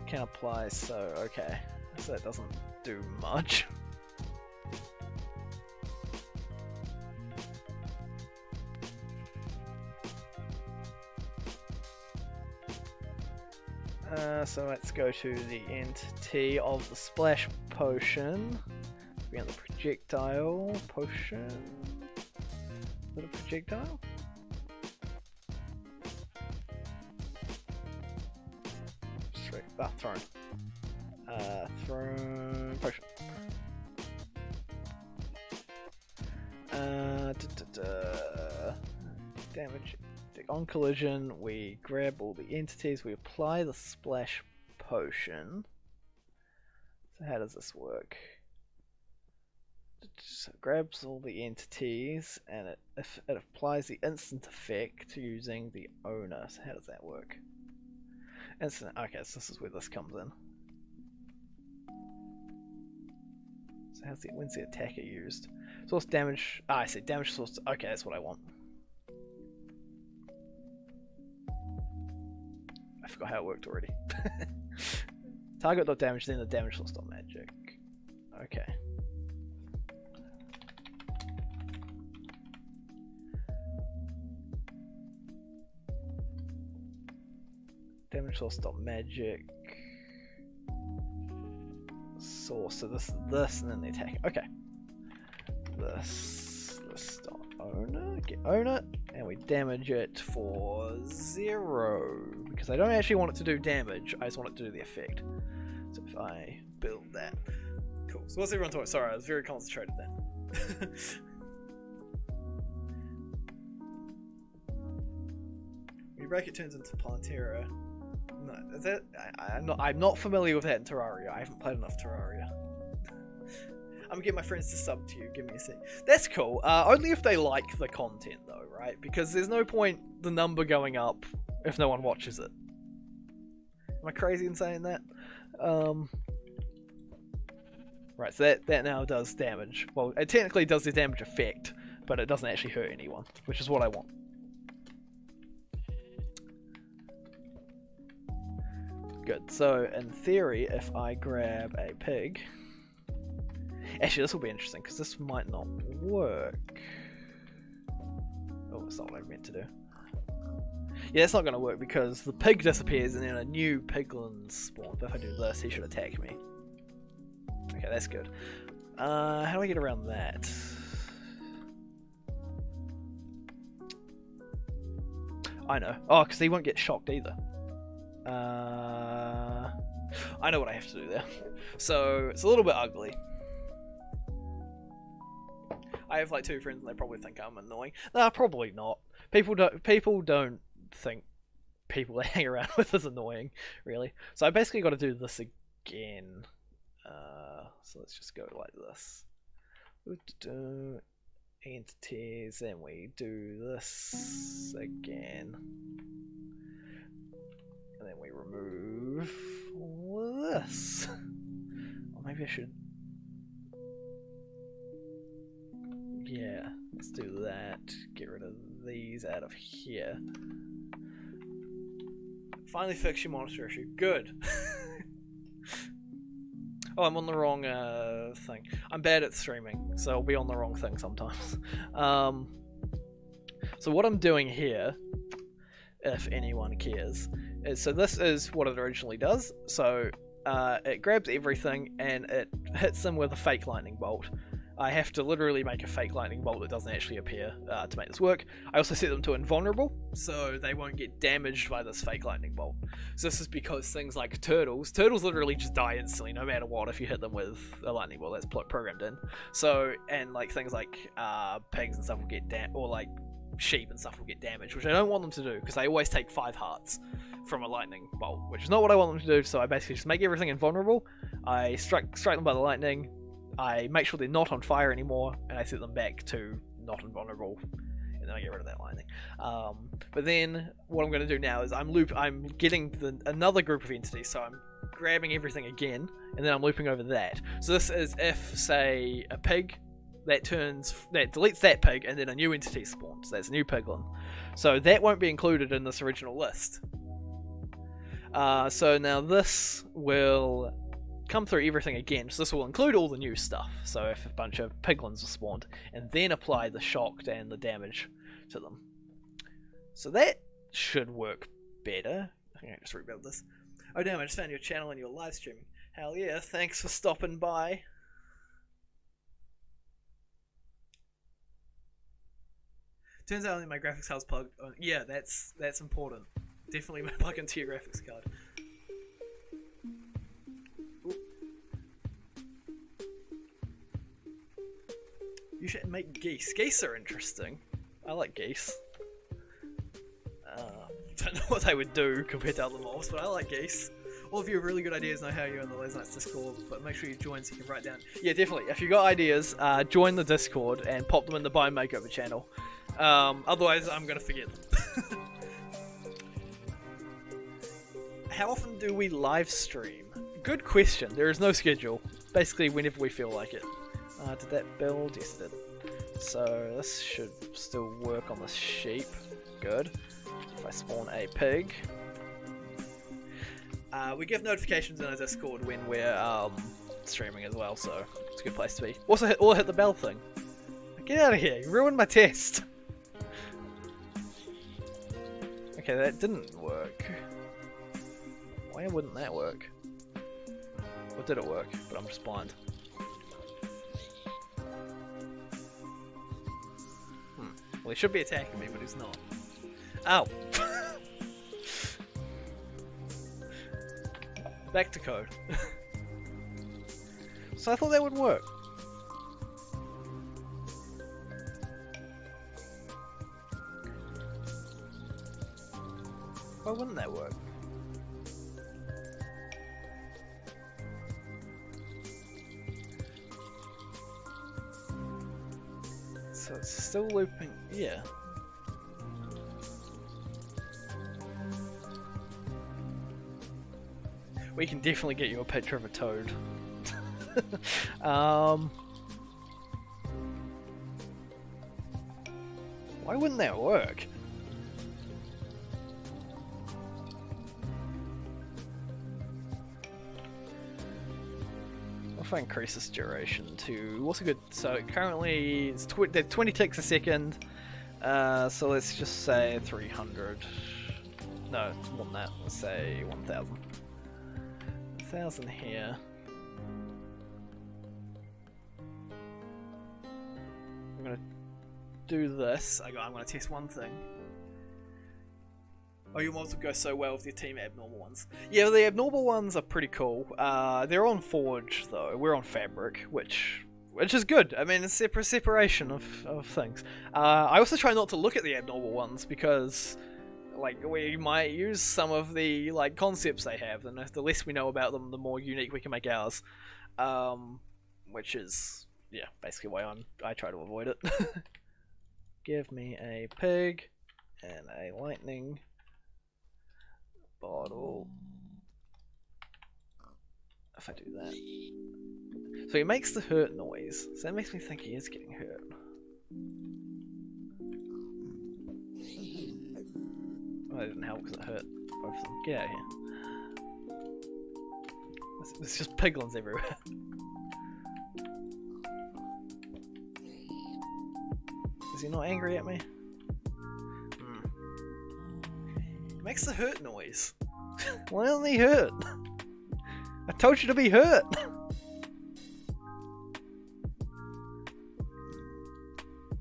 Can apply. So okay, so that doesn't do much. So let's go to the entity of the splash potion. We got the projectile potion. Is it a projectile? Straight. Thrown. Thrown potion. Damage. On collision, we grab all the entities, we apply the splash potion. So how does this work? So it grabs all the entities and it applies the instant effect using the owner. So how does that work? Okay, so this is where this comes in. So when's the attacker used? Source damage. Ah, I see. Damage source. Okay, that's what I want. I forgot how it worked already. Target.damage, then the damage source.magic. Okay. Damage source.magic. Source. So this is this, and then the attack. Okay. This dot owner. Get owner, and we damage it for 0 because I don't actually want it to do damage. I just want it to do the effect. So if I build that, cool. So what's everyone talking? Sorry, I was very concentrated then. When you break it, turns into Plantera. No, is that I'm not familiar with that in Terraria. I haven't played enough Terraria. I'm gonna get my friends to sub to you. Give me a sec. That's cool. Only if they like the content, though, right? Because there's no point the number going up if no one watches it. Am I crazy in saying that? Right. So that now does damage. Well, it technically does the damage effect, but it doesn't actually hurt anyone, which is what I want. Good. So in theory, if I grab a pig. Actually, this will be interesting, because this might not work. Oh, it's not what I meant to do. Yeah, it's not going to work, because the pig disappears, and then a new piglin spawns. But if I do this, he should attack me. Okay, that's good. How do I get around that? I know. Oh, because he won't get shocked either. I know what I have to do there. So, it's a little bit ugly. I have like 2 friends and they probably think I'm annoying. Nah, probably not. People don't think people they hang around with is annoying, really. So I basically got to do this again. So let's just go like this. Entities, and we do this again. And then we remove this. Or maybe I should... Yeah, let's do that. Get rid of these out of here. Finally fix your monitor issue. Good. Oh, I'm on the wrong thing. I'm bad at streaming, so I'll be on the wrong thing sometimes. So what I'm doing here, if anyone cares, is so this is what it originally does. So it grabs everything and it hits them with a fake lightning bolt. I have to literally make a fake lightning bolt that doesn't actually appear to make this work. I also set them to invulnerable, so they won't get damaged by this fake lightning bolt. So this is because things like turtles literally just die instantly, no matter what, if you hit them with a lightning bolt that's programmed in. So, and like things like pigs and stuff will get or like sheep and stuff will get damaged, which I don't want them to do, because they always take 5 hearts from a lightning bolt, which is not what I want them to do. So I basically just make everything invulnerable. I strike them by the lightning. I make sure they're not on fire anymore, and I set them back to not invulnerable, and then I get rid of that lightning. But then what I'm going to do now is I'm getting another group of entities, so I'm grabbing everything again, and then I'm looping over that. So this is if, say, a pig that deletes that pig, and then a new entity spawns. So that's a new piglin. So that won't be included in this original list. So now this will come through everything again, so this will include all the new stuff. So if a bunch of piglins are spawned, and then apply the shocked and the damage to them. So that should work better. I think I just rebuild this. Oh damn, I just found your channel and your live streaming. Hell yeah, thanks for stopping by. Turns out only my graphics card's plugged. Oh, yeah, that's important. Definitely plug into your graphics card. You should make geese. Geese are interesting. I like geese. Don't know what they would do compared to other mobs, but I like geese. All of you have really good ideas know how you're in the Les Nights Discord, but make sure you join so you can write down. Yeah, definitely. If you got ideas, join the Discord and pop them in the Biome Makeover channel. Otherwise, I'm going to forget them. How often do we live stream? Good question. There is no schedule. Basically, whenever we feel like it. Did that build? Yes, it did. So this should still work on the sheep. Good. If I spawn a pig. We give notifications in our Discord when we're streaming as well, so it's a good place to be. Also hit the bell thing. Get out of here! You ruined my test. Okay, that didn't work. Why wouldn't that work? Or did it work? But I'm just blind. Well, he should be attacking me, but he's not. Ow! Back to code. So I thought that would work. Why wouldn't that work? So it's still looping, yeah. We can definitely get you a picture of a toad. Why wouldn't that work? If I increase this duration to what's a good, so currently it's 20 ticks a second, so let's just say 300. No, more than that. Let's say 1,000. 1,000 here. I'm gonna do this. I'm gonna test one thing. Oh, your mods would go so well with your team abnormal ones. Yeah, the abnormal ones are pretty cool. They're on Forge though. We're on Fabric, which is good. I mean, it's separation of things. I also try not to look at the abnormal ones because, like, we might use some of the like concepts they have, and the less we know about them, the more unique we can make ours. Which is, yeah, basically why I try to avoid it. Give me a pig and a lightning bottle. If I do that. So he makes the hurt noise. So that makes me think he is getting hurt. Oh, that didn't help because it hurt both of them. Get out of here. There's just piglins everywhere. Is he not angry at me? He makes the hurt noise. Why don't he hurt? I told you to be hurt!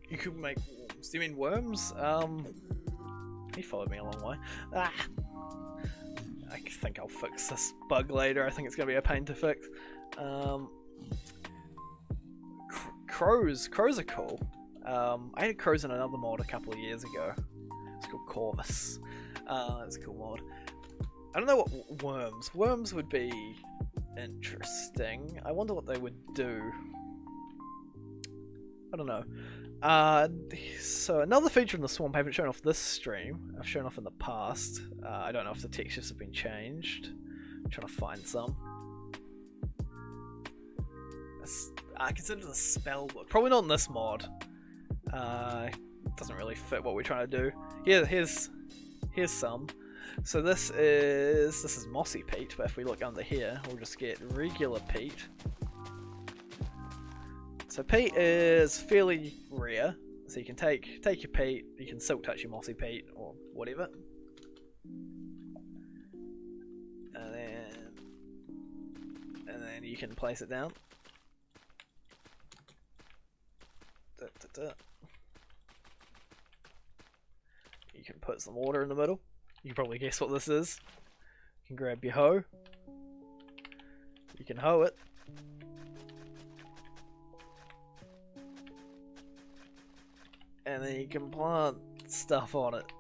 You could make worms. Do you mean worms? He followed me a long way. Ah! I think I'll fix this bug later. I think it's going to be a pain to fix. Crows. Crows are cool. I had crows in another mod a couple of years ago. It's called Corvus. It's a cool mod. I don't know what worms. Worms would be interesting. I wonder what they would do. I don't know. So another feature in the swamp I haven't shown off this stream. I've shown off in the past. I don't know if the textures have been changed. I'm trying to find some. I consider the spell book. Probably not in this mod. It doesn't really fit what we're trying to do. Here's some. So this is mossy peat, but if we look under here, we'll just get regular peat. So peat is fairly rare, so you can take your peat, you can silk touch your mossy peat or whatever, and then you can place it down. You can put some water in the middle. You can probably guess what this is. You can grab your hoe. You can hoe it. And then you can plant stuff on it.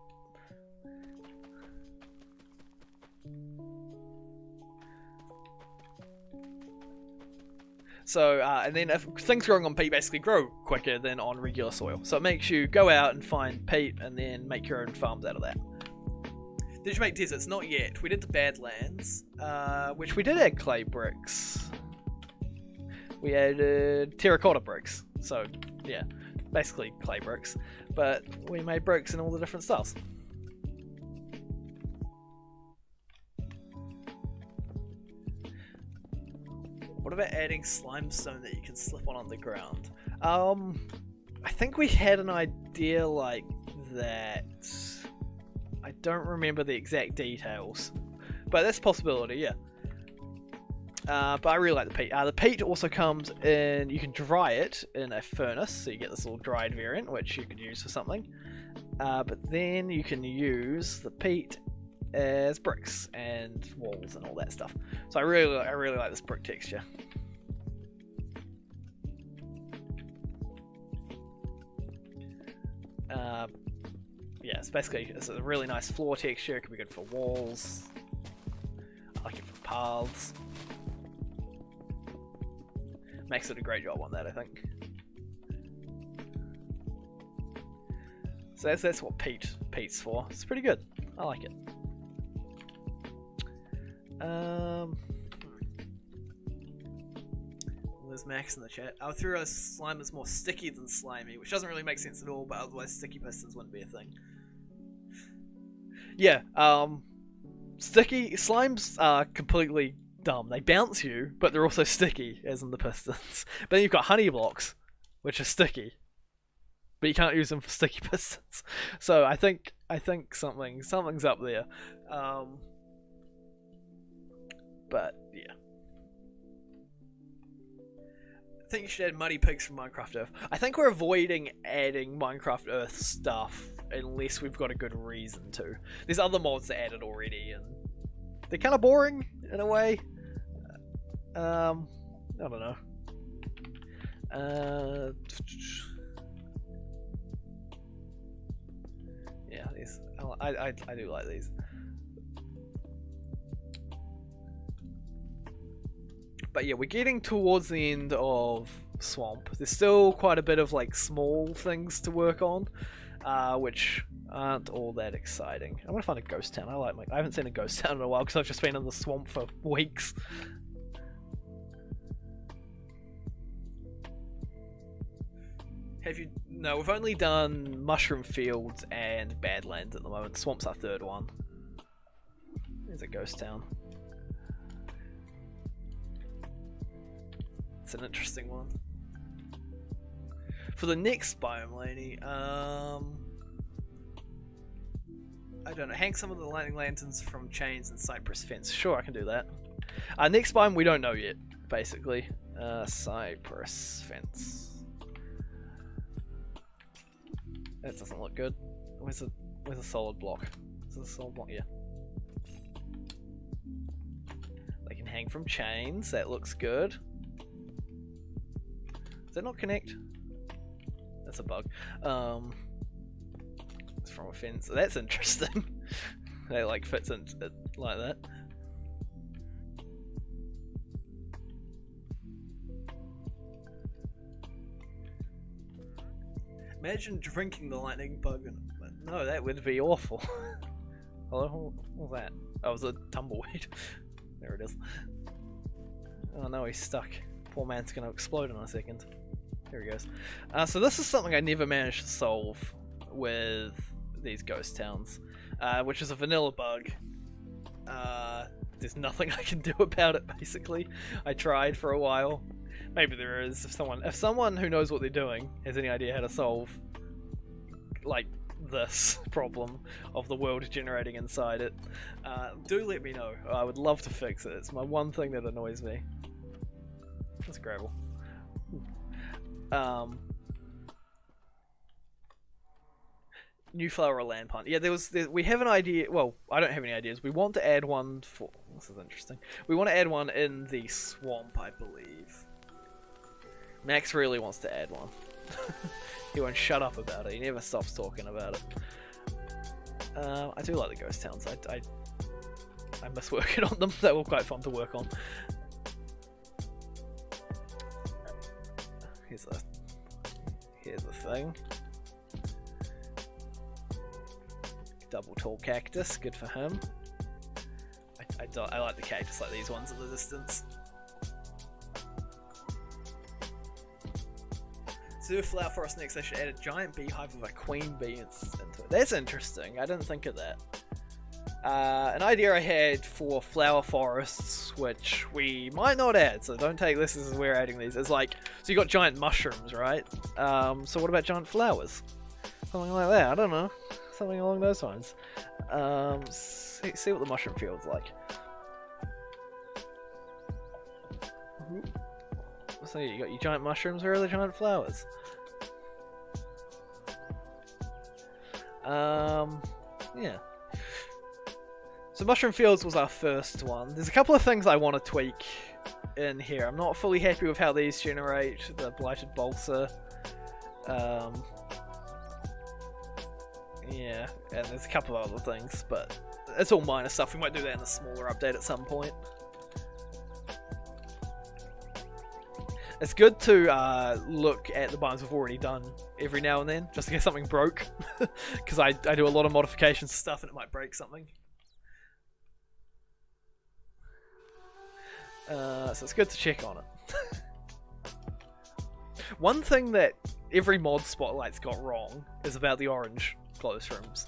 So, and then if things growing on peat basically grow quicker than on regular soil. So it makes you go out and find peat and then make your own farms out of that. Did you make deserts? Not yet. We did the Badlands, which we did add clay bricks. We added terracotta bricks. So, yeah, basically clay bricks. But we made bricks in all the different styles. What about adding slimestone that you can slip on the ground? I think we had an idea like that. I don't remember the exact details, but that's a possibility, yeah. But I really like the peat. The peat also comes in, you can dry it in a furnace, so you get this little dried variant, which you could use for something. But then you can use the peat as bricks and walls and all that stuff. So I really like this brick texture. Yeah, it's a really nice floor texture. It can be good for walls. I like it for paths. Max did a great job on that, I think. So that's what peat's for. It's pretty good. I like it. There's Max in the chat. I threw a slime is more sticky than slimy, which doesn't really make sense at all, but otherwise sticky pistons wouldn't be a thing. Yeah, sticky slimes are completely dumb. They bounce you, but they're also sticky, as in the pistons. But then you've got honey blocks, which are sticky, but you can't use them for sticky pistons. So I think something's up there. But yeah, I think you should add muddy pigs from Minecraft Earth. I think we're avoiding adding Minecraft Earth stuff unless we've got a good reason to. There's other mods that add it already, and they're kind of boring in a way. I don't know. Yeah, these. I do like these. But yeah, we're getting towards the end of Swamp. There's still quite a bit of like small things to work on, which aren't all that exciting. I'm gonna find a ghost town. I haven't seen a ghost town in a while because I've just been in the swamp for weeks. No, we've only done Mushroom Fields and Badlands at the moment. Swamp's our third one. There's a ghost town. It's an interesting one. For the next biome, lady, I don't know. Hang some of the lightning lanterns from chains and cypress fence. Sure, I can do that. Next biome, we don't know yet, basically. Cypress fence. That doesn't look good. Where's a solid block? Is this a solid block? Yeah. They can hang from chains. That looks good. Does that not connect? That's a bug. It's from a fence. That's interesting. That like fits in it like that. Imagine drinking the lightning bug. No, that would be awful. Hello? What was that? Oh, it was a tumbleweed. There it is. Oh no, he's stuck. Poor man's gonna explode in a second. Here he goes. So this is something I never managed to solve with these ghost towns, which is a vanilla bug. There's nothing I can do about it, basically. I tried for a while. Maybe there is. If someone who knows what they're doing has any idea how to solve like this problem of the world generating inside it, do let me know. I would love to fix it. It's my one thing that annoys me. That's gravel. New flower or land plant. Yeah, we have an idea. Well, I don't have any ideas. We want to add one for. This is interesting. We want to add one in the swamp, I believe. Max really wants to add one. He won't shut up about it. He never stops talking about it. I do like the ghost towns. I miss working on them. They were quite fun to work on. Here's the thing. Double tall cactus, good for him. I like the cactus like these ones in the distance. To do a flower forest next, I should add a giant beehive with a queen bee into it. That's interesting. I didn't think of that. An idea I had for flower forests, which we might not add, so don't take this as we're adding these, is like, so you got giant mushrooms, right? So what about giant flowers? Something like that, I don't know. Something along those lines. See what the mushroom field's like. So you got your giant mushrooms, where are the giant flowers? Yeah. So mushroom fields was our first one. There's a couple of things I want to tweak in here. I'm not fully happy with how these generate the blighted balsa. Yeah, and there's a couple of other things, but it's all minor stuff. We might do that in a smaller update at some point. It's good to look at the biomes we've already done every now and then, just in case something broke. Because I do a lot of modifications stuff and it might break something. So it's good to check on it. One thing that every mod spotlight's got wrong is about the orange glowstorms.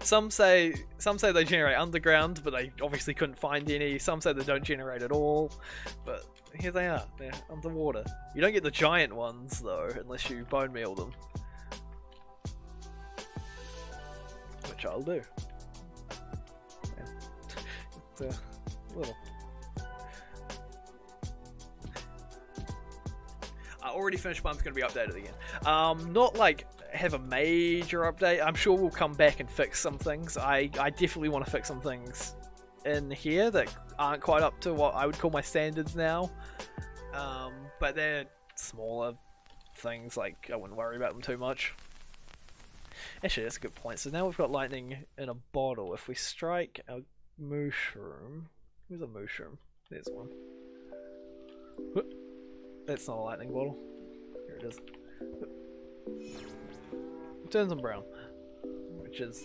Some say they generate underground, but they obviously couldn't find any. Some say they don't generate at all, but here they are. They're underwater. You don't get the giant ones though, unless you bone meal them, which I'll do. Yeah. It's a little. Already finished biome's going to be updated again. Not like have a major update. I'm sure we'll come back and fix some things. I definitely want to fix some things in here that aren't quite up to what I would call my standards now. But they're smaller things, like I wouldn't worry about them too much. Actually, that's a good point. So now we've got lightning in a bottle. If we strike a mushroom... Where's a mushroom? There's one. That's not a lightning bottle. Here it is. It turns them brown. Which is...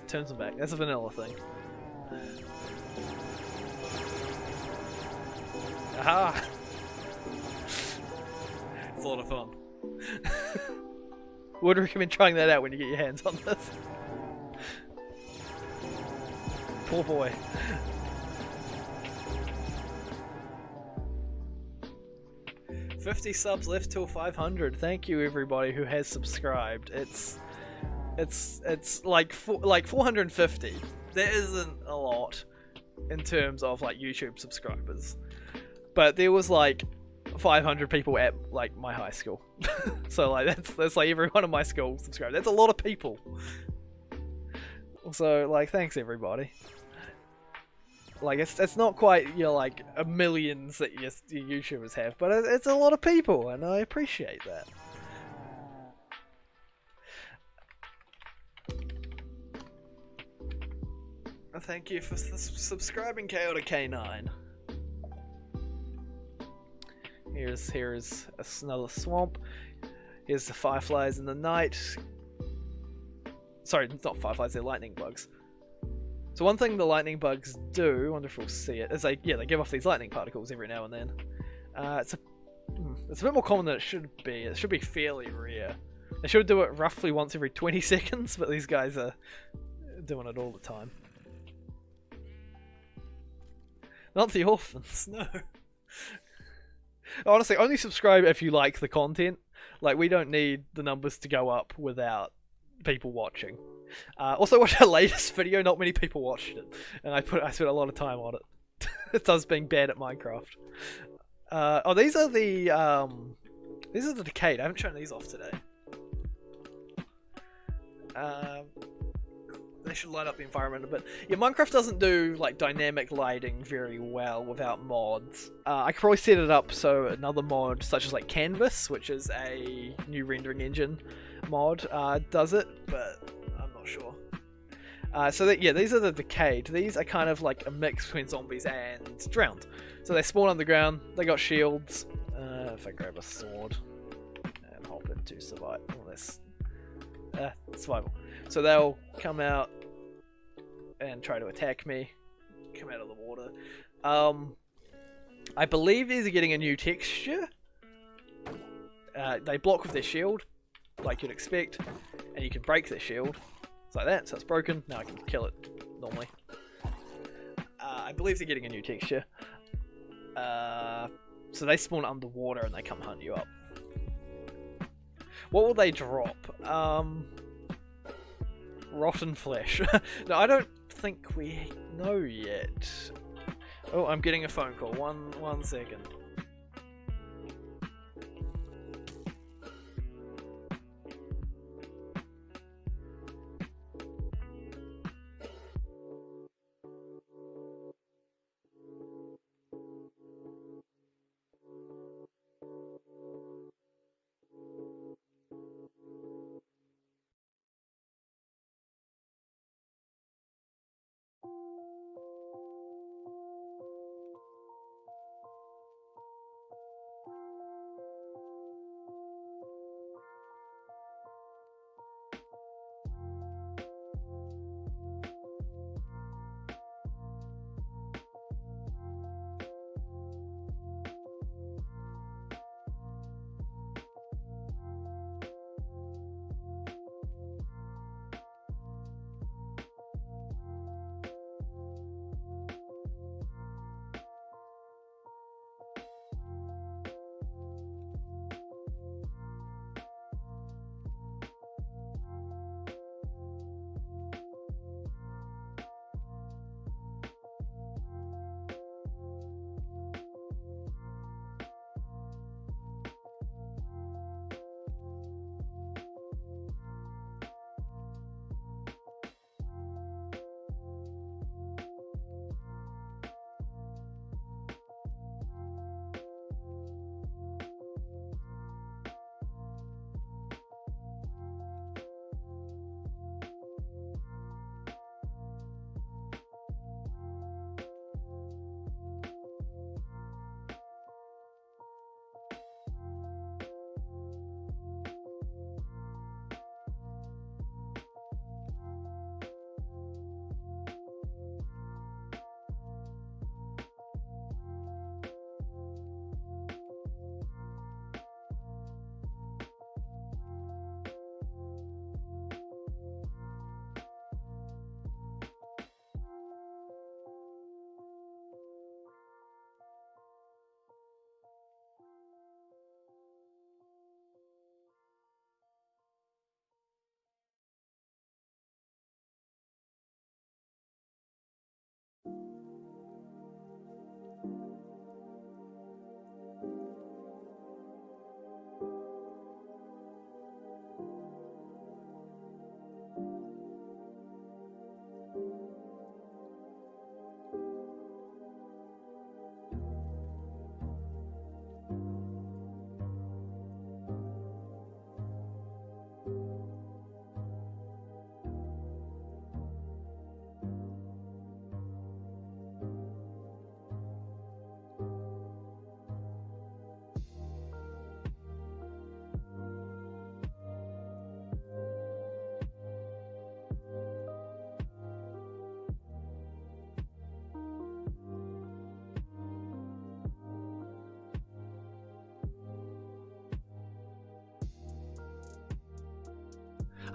turns them back. That's a vanilla thing. Aha! It's a lot of fun. Would recommend trying that out when you get your hands on this. Poor boy. 50 subs left till 500. Thank you everybody who has subscribed. It's like 450. That isn't a lot in terms of like YouTube subscribers, but there was like 500 people at like my high school. So like that's like everyone in my school subscribed. That's a lot of people. So like thanks everybody. Like it's not quite, you know, like a millions that your YouTubers have, but it's a lot of people, and I appreciate that. Thank you for subscribing, Chaotic K9. Here's another swamp. Here's the fireflies in the night. Sorry, it's not fireflies, they're lightning bugs. So one thing the lightning bugs do, I wonder if we'll see it, is they give off these lightning particles every now and then. It's a bit more common than it should be. It should be fairly rare. They should do it roughly once every 20 seconds, but these guys are doing it all the time. Not the orphans, no. Honestly, only subscribe if you like the content. Like, we don't need the numbers to go up without people watching. Also, watch our latest video. Not many people watched it, and I spent a lot of time on it. It's us being bad at Minecraft. Oh, these are the decayed. I haven't shown these off today. They should light up the environment a bit. Yeah, Minecraft doesn't do like dynamic lighting very well without mods. I could probably set it up so another mod, such as like Canvas, which is a new rendering engine mod, does it, but I'm not sure. So that, yeah, these are the decayed. These are kind of like a mix between zombies and drowned. So they spawn underground. They got shields. If I grab a sword and hop into survival, survival. So they'll come out and try to attack me. Come out of the water. I believe these are getting a new texture. They block with their shield, like you'd expect, and you can break their shield. It's like that, so it's broken. Now I can kill it normally. I believe they're getting a new texture. So they spawn underwater and they come hunt you up. What will they drop? Rotten flesh. No, I don't think we know yet. Oh, I'm getting a phone call. One second.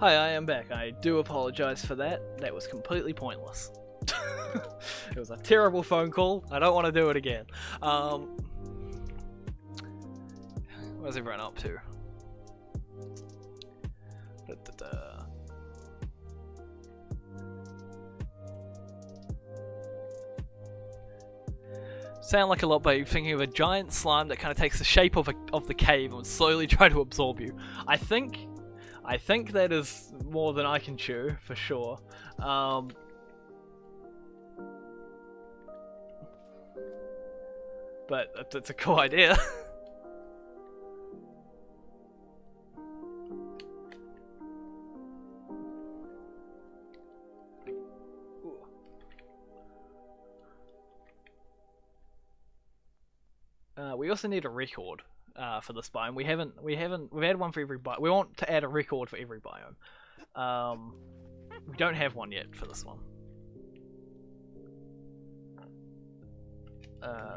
Hi, I am back. I do apologise for that. That was completely pointless. It was a terrible phone call. I don't want to do it again. What's everyone up to? Sound like a lot, but you're thinking of a giant slime that kind of takes the shape of the cave and would slowly try to absorb you. I think that is more than I can chew, for sure. But it's a cool idea. We also need a record for this biome. We've had one for every biome. We want to add a record for every biome. We don't have one yet for this one.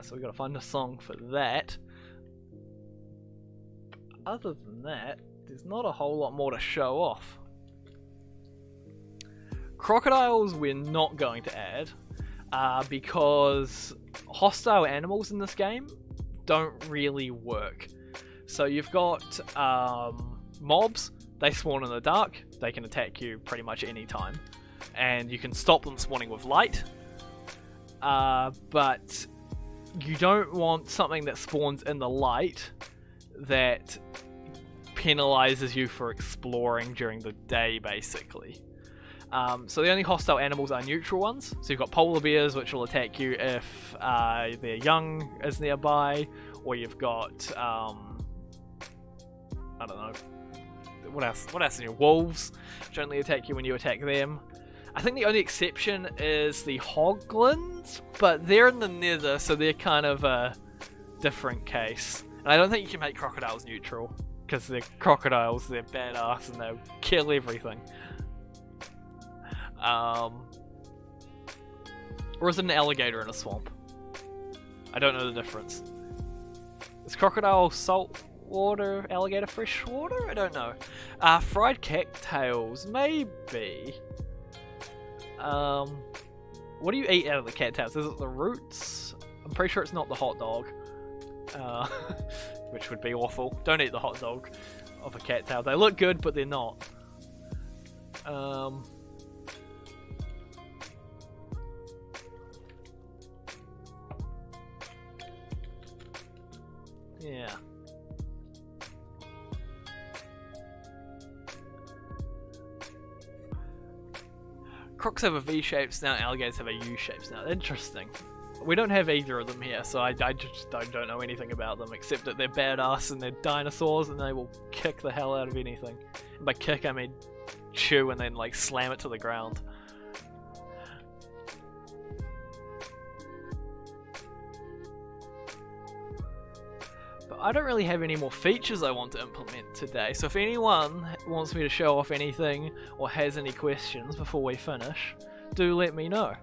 So we got to find a song for that. Other than that, there's not a whole lot more to show off. Crocodiles we're not going to add because hostile animals in this game don't really work. So you've got mobs, they spawn in the dark, they can attack you pretty much any time. And you can stop them spawning with light. But you don't want something that spawns in the light that penalizes you for exploring during the day, basically. So the only hostile animals are neutral ones. So you've got polar bears, which will attack you if their young is nearby, or you've got I don't know, what else? What else? Wolves, which only attack you when you attack them. I think the only exception is the hoglins, but they're in the nether, so they're kind of a different case. And I don't think you can make crocodiles neutral, because they're crocodiles, they're badass, and they'll kill everything. Or is it an alligator in a swamp? I don't know the difference. Is crocodile salt water, alligator fresh water? I don't know. Fried cattails, maybe. What do you eat out of the cattails? Is it the roots? I'm pretty sure it's not the hot dog. Which would be awful. Don't eat the hot dog of a cattail. They look good, but they're not. Yeah. Crocs have a V shape snout, alligators have a U shape snout. Interesting. We don't have either of them here, so I just don't know anything about them, except that they're badass and they're dinosaurs and they will kick the hell out of anything. And by kick, I mean chew and then like slam it to the ground. But I don't really have any more features I want to implement today, so if anyone wants me to show off anything or has any questions before we finish, do let me know.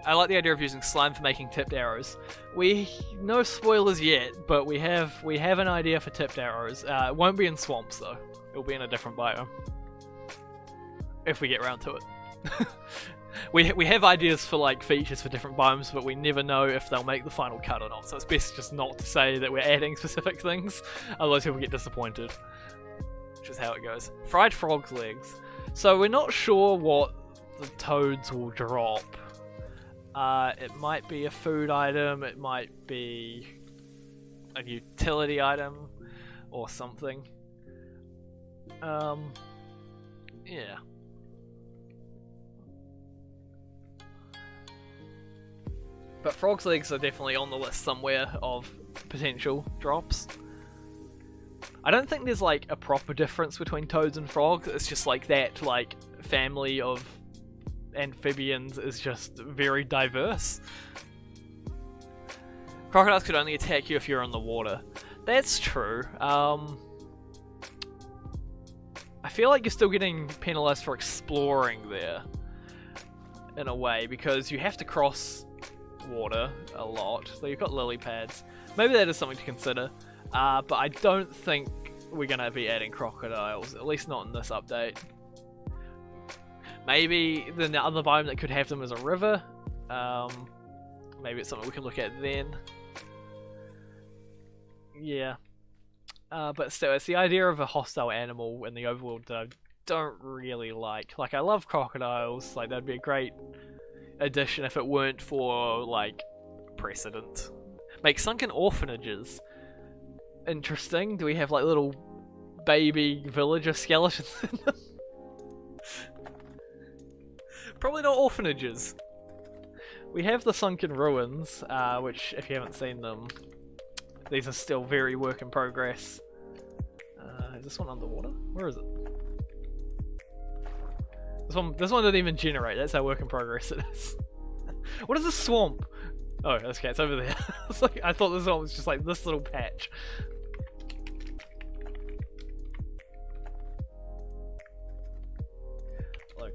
I like the idea of using slime for making tipped arrows. No spoilers yet, but we have an idea for tipped arrows. It won't be in swamps though. It'll be in a different biome. If we get around to it. we have ideas for like features for different biomes, but we never know if they'll make the final cut or not. So it's best just not to say that we're adding specific things, otherwise people get disappointed. Which is how it goes. Fried frog's legs. So we're not sure what the toads will drop. It might be a food item, it might be a utility item, or something. Yeah. But frog's legs are definitely on the list somewhere of potential drops. I don't think there's like a proper difference between toads and frogs, it's just like that like family of amphibians is just very diverse. Crocodiles could only attack you if you're in the water. That's true. I feel like you're still getting penalized for exploring there, in a way, because you have to cross water a lot. So you've got lily pads. Maybe that is something to consider. But I don't think we're going to be adding crocodiles, at least not in this update. Maybe the other biome that could have them is a river. Maybe it's something we can look at then. Yeah. But still, it's the idea of a hostile animal in the overworld that I don't really like. Like, I love crocodiles. Like, that'd be a great addition if it weren't for, like, precedent. Make sunken orphanages. Interesting. Do we have, like, little baby villager skeletons in them? Probably not orphanages. We have the sunken ruins, which, if you haven't seen them, these are still very work in progress. Is this one underwater? Where is it? This one didn't even generate. That's how work in progress it is. What is this swamp? Oh, okay, it's over there. It's like, I thought this one was just like this little patch.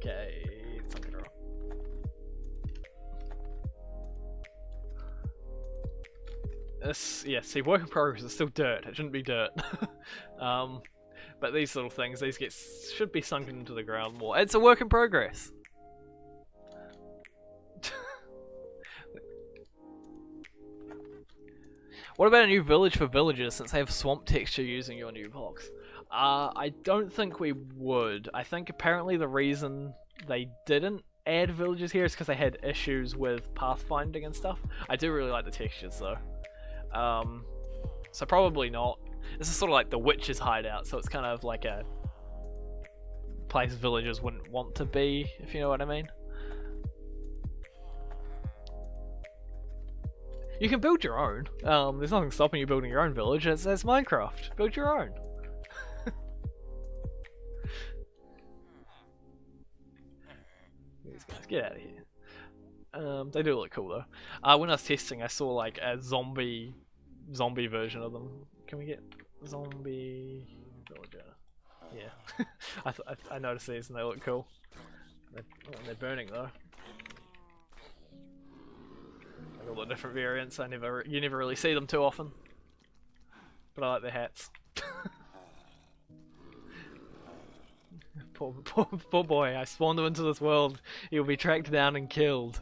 Okay, something wrong. This, yeah, see, work in progress is still dirt. It shouldn't be dirt. But these little things, these should be sunken into the ground more. It's a work in progress. What about a new village for villagers since they have swamp texture using your new blocks? I don't think we would. I think apparently the reason they didn't add villages here is because they had issues with pathfinding and stuff. I do really like the textures though. So probably not. This is sort of like the witch's hideout, so it's kind of like a place villagers wouldn't want to be, if you know what I mean. You can build your own. There's nothing stopping you building your own village. It's Minecraft. Build your own. These guys, get out of here. They do look cool though. When I was testing, I saw like a zombie version of them. Can we get zombie villager? Yeah. I noticed these and they look cool. They're burning though. Like all the different variants, you never really see them too often. But I like their hats. poor boy, I spawned him into this world. He'll be tracked down and killed.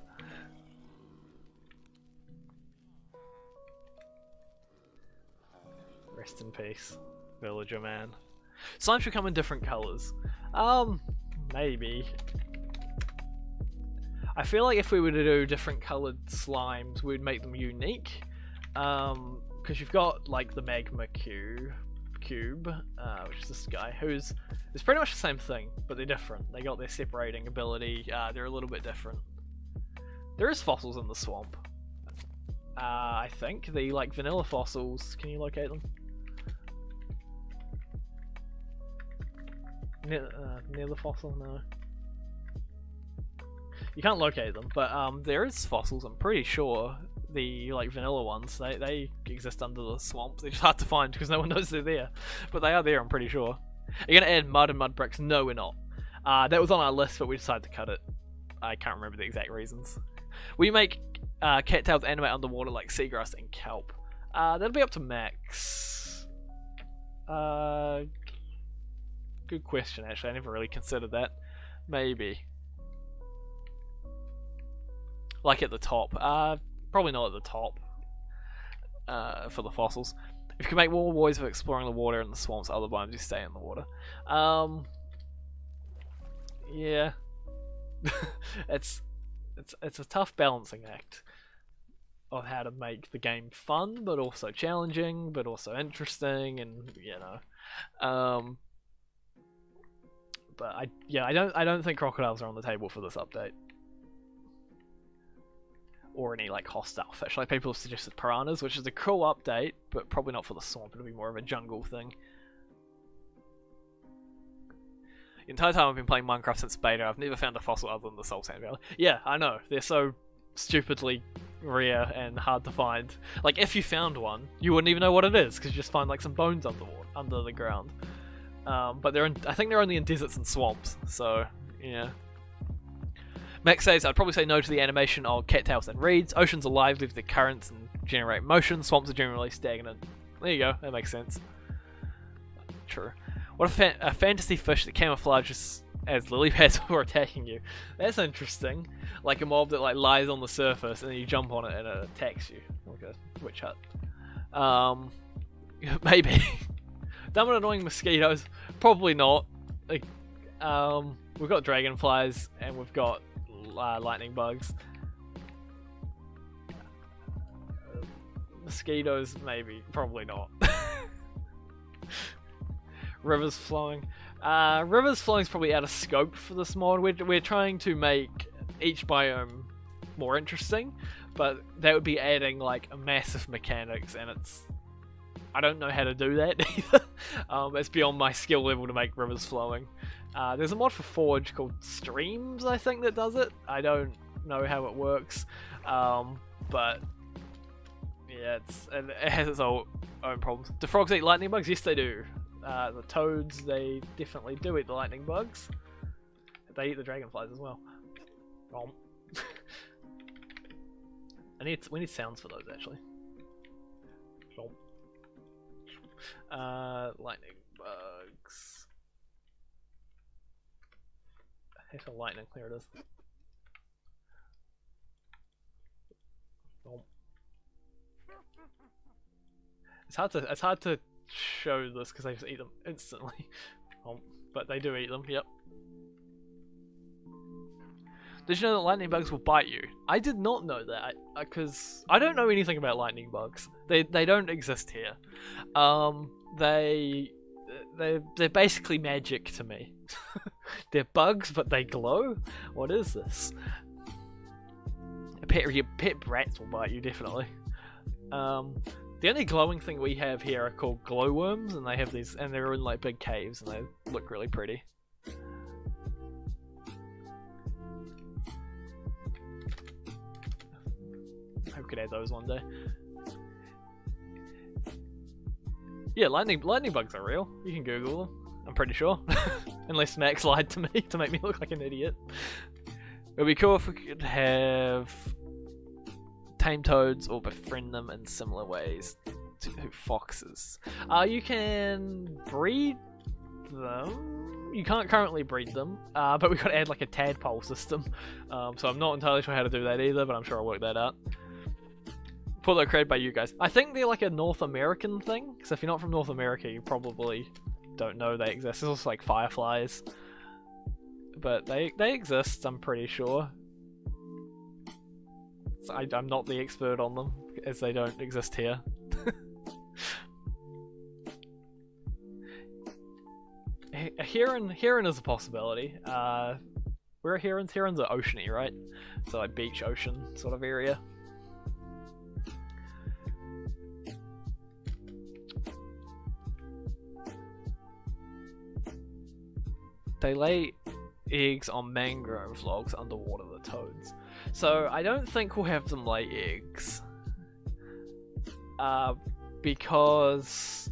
Rest in peace, villager man. Slimes should come in different colours. Maybe. I feel like if we were to do different coloured slimes, we'd make them unique. Because you've got like the magma cube, which is this guy, who's it's pretty much the same thing, but they're different. They got their separating ability. They're a little bit different. There is fossils in the swamp. I think the like vanilla fossils. Can you locate them? Near the fossil, no. You can't locate them, but there is fossils. I'm pretty sure the like vanilla ones. They exist under the swamp. They're just hard to find because no one knows they're there, but they are there. I'm pretty sure. Are you gonna add mud and mud bricks? No, we're not. That was on our list, but we decided to cut it. I can't remember the exact reasons. We make cattails animate underwater like seagrass and kelp. That'll be up to max. Good question, actually. I never really considered that. Maybe. Like at the top. Probably not at the top. For the fossils. If you can make more ways of exploring the water and the swamps, other biomes you stay in the water. Yeah. It's a tough balancing act of how to make the game fun, but also challenging, but also interesting, and you know. But I don't think crocodiles are on the table for this update. Or any like hostile fish. Like people have suggested piranhas, which is a cool update, but probably not for the swamp. It'll be more of a jungle thing. The entire time I've been playing Minecraft since beta, I've never found a fossil other than the Soul Sand Valley. Yeah, I know. They're so stupidly rare and hard to find. Like if you found one, you wouldn't even know what it is because you just find like some bones under the ground. But I think they're only in deserts and swamps. So yeah. Max says, I'd probably say no to the animation of cattails and reeds. Oceans are live, live the currents and generate motion. Swamps are generally stagnant. There you go, that makes sense. True. What a fantasy fish that camouflages as lily pads before attacking you. That's interesting. Like a mob that like lies on the surface and then you jump on it and it attacks you. Like a witch hut. Maybe. Dumb and annoying mosquitoes? Probably not. Like, we've got dragonflies and we've got lightning bugs. Mosquitoes, maybe. Probably not. Rivers flowing. Rivers flowing is probably out of scope for this mod. We're trying to make each biome more interesting, but that would be adding like a massive mechanics, and I don't know how to do that either. It's beyond my skill level to make rivers flowing. There's a mod for Forge called Streams, I think, that does it. I don't know how it works, but yeah, it has its own problems. Do frogs eat lightning bugs? Yes, they do. The toads, they definitely do eat the lightning bugs. they eat the dragonflies as well. We need sounds for those actually. Lightning bugs. Hit a lightning. There it is. It's hard to show this because they just eat them instantly. But they do eat them. Yep. Did you know that lightning bugs will bite you? I did not know that because I don't know anything about lightning bugs. They don't exist here. They're basically magic to me. They're bugs, but they glow. What is this? Your pet rats will bite you definitely. The only glowing thing we have here are called glowworms, and they have these, and they're in like big caves, and they look really pretty. I could add those one day. Yeah, lightning bugs are real. You can Google them. I'm pretty sure, unless Max lied to me to make me look like an idiot. It'd be cool if we could have tame toads or befriend them in similar ways to foxes. You can breed them. You can't currently breed them, but we got to add like a tadpole system. So I'm not entirely sure how to do that either, but I'm sure I'll work that out. Thought they were created by you guys. I think they're like a North American thing, because if you're not from North America, you probably don't know they exist. There's also like fireflies, but they exist. I'm pretty sure. So I'm not the expert on them, as they don't exist here. A heron is a possibility. Where are herons? Herons are oceany, right? So like beach, ocean sort of area. They lay eggs on mangrove logs underwater, the toads. So I don't think we'll have them lay eggs. Because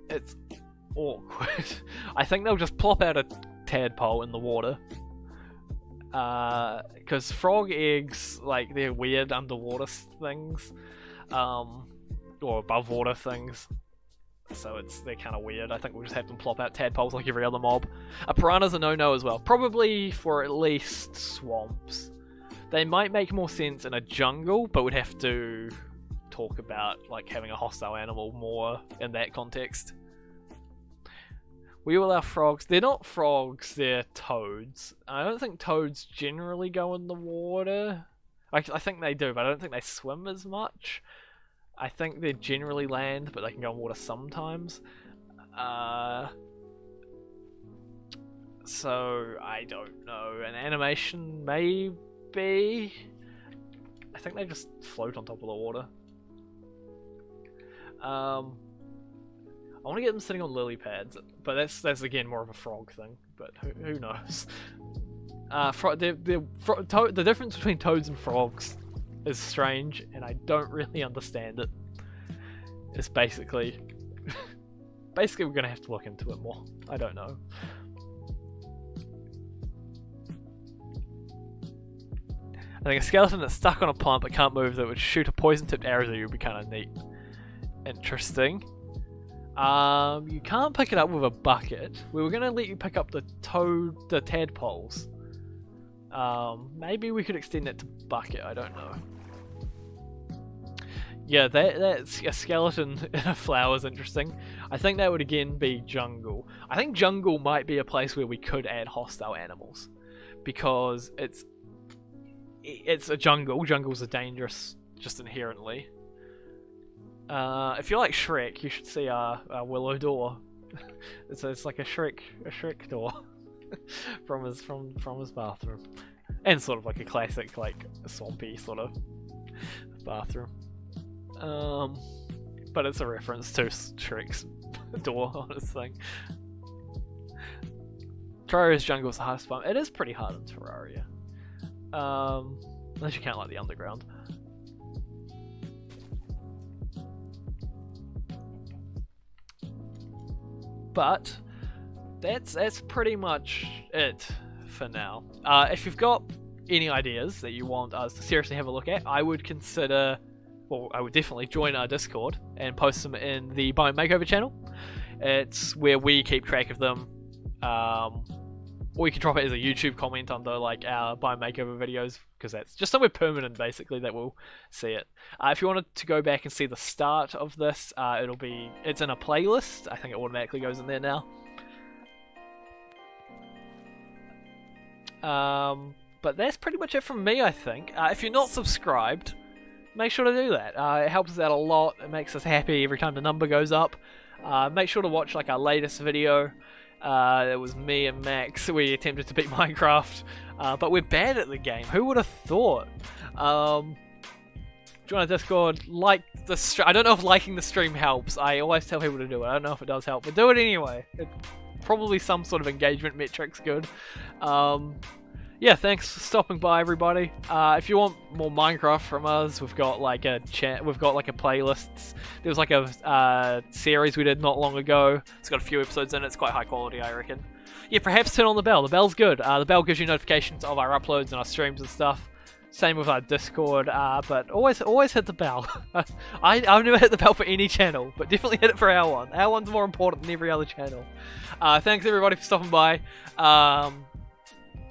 it's awkward. I think they'll just plop out a tadpole in the water. Because frog eggs, like, they're weird underwater things. Or above water things. So they're kind of weird. I think we'll just have them plop out tadpoles like every other mob. A piranha's a no-no as well. Probably for at least swamps. They might make more sense in a jungle, but we'd have to talk about like having a hostile animal more in that context. We will allow frogs. They're not frogs, they're toads. I don't think toads generally go in the water. I think they do, but I don't think they swim as much. I think they're generally land, but they can go in water sometimes. So, I don't know. An animation, maybe? I think they just float on top of the water. I want to get them sitting on lily pads, but that's again more of a frog thing, but who knows? The difference between toads and frogs is strange, and I don't really understand it. It's basically we're gonna have to look into it more. I don't know. I think a skeleton that's stuck on a plant but can't move that would shoot a poison-tipped arrow at you would be kind of neat. Interesting. You can't pick it up with a bucket. We were gonna let you pick up the tadpoles. Maybe we could extend that to bucket, I don't know. Yeah, that's a skeleton in a flower is interesting. I think that would again be jungle. I think jungle might be a place where we could add hostile animals. Because it's a jungle. Jungles are dangerous just inherently. If you like Shrek, you should see our willow door. it's like a Shrek door from his bathroom, and sort of like a classic like swampy sort of bathroom. But it's a reference to Shrek's door on his thing. Terraria's jungle is the hardest one. It is pretty hard in Terraria. Unless you count like the underground. But that's pretty much it for now. If you've got any ideas that you want us to seriously have a look at, I would consider, well, I would definitely join our Discord and post them in the Biome Makeover channel. It's where we keep track of them. Or you can drop it as a YouTube comment under like our Biome Makeover videos, because that's just somewhere permanent basically that we'll see it. If you wanted to go back and see the start of this, it's in a playlist. I think it automatically goes in there now. But that's pretty much it from me, I think. If you're not subscribed, make sure to do that. It helps us out a lot. It makes us happy every time the number goes up. Make sure to watch like our latest video. It was me and Max. We attempted to beat Minecraft, but we're bad at the game. Who would have thought? Join our Discord. Like the stream. I don't know if liking the stream helps. I always tell people to do it. I don't know if it does help, but do it anyway. Probably some sort of engagement metric's good. Yeah, thanks for stopping by, everybody. If you want more Minecraft from us, we've got like a playlist. There was like a series we did not long ago. It's got a few episodes in it. It's quite high quality, I reckon. Yeah, perhaps turn on the bell. The bell's good. The bell gives you notifications of our uploads and our streams and stuff. Same with our Discord, but always hit the bell. I've never hit the bell for any channel, but definitely hit it for our one. Our one's more important than every other channel. Thanks everybody for stopping by.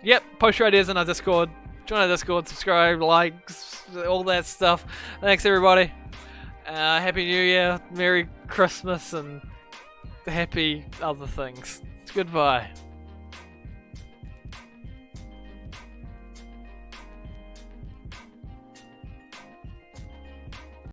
Yep, post your ideas in our Discord. Join our Discord, subscribe, likes, all that stuff. Thanks everybody. Happy New Year, Merry Christmas, and happy other things. Goodbye.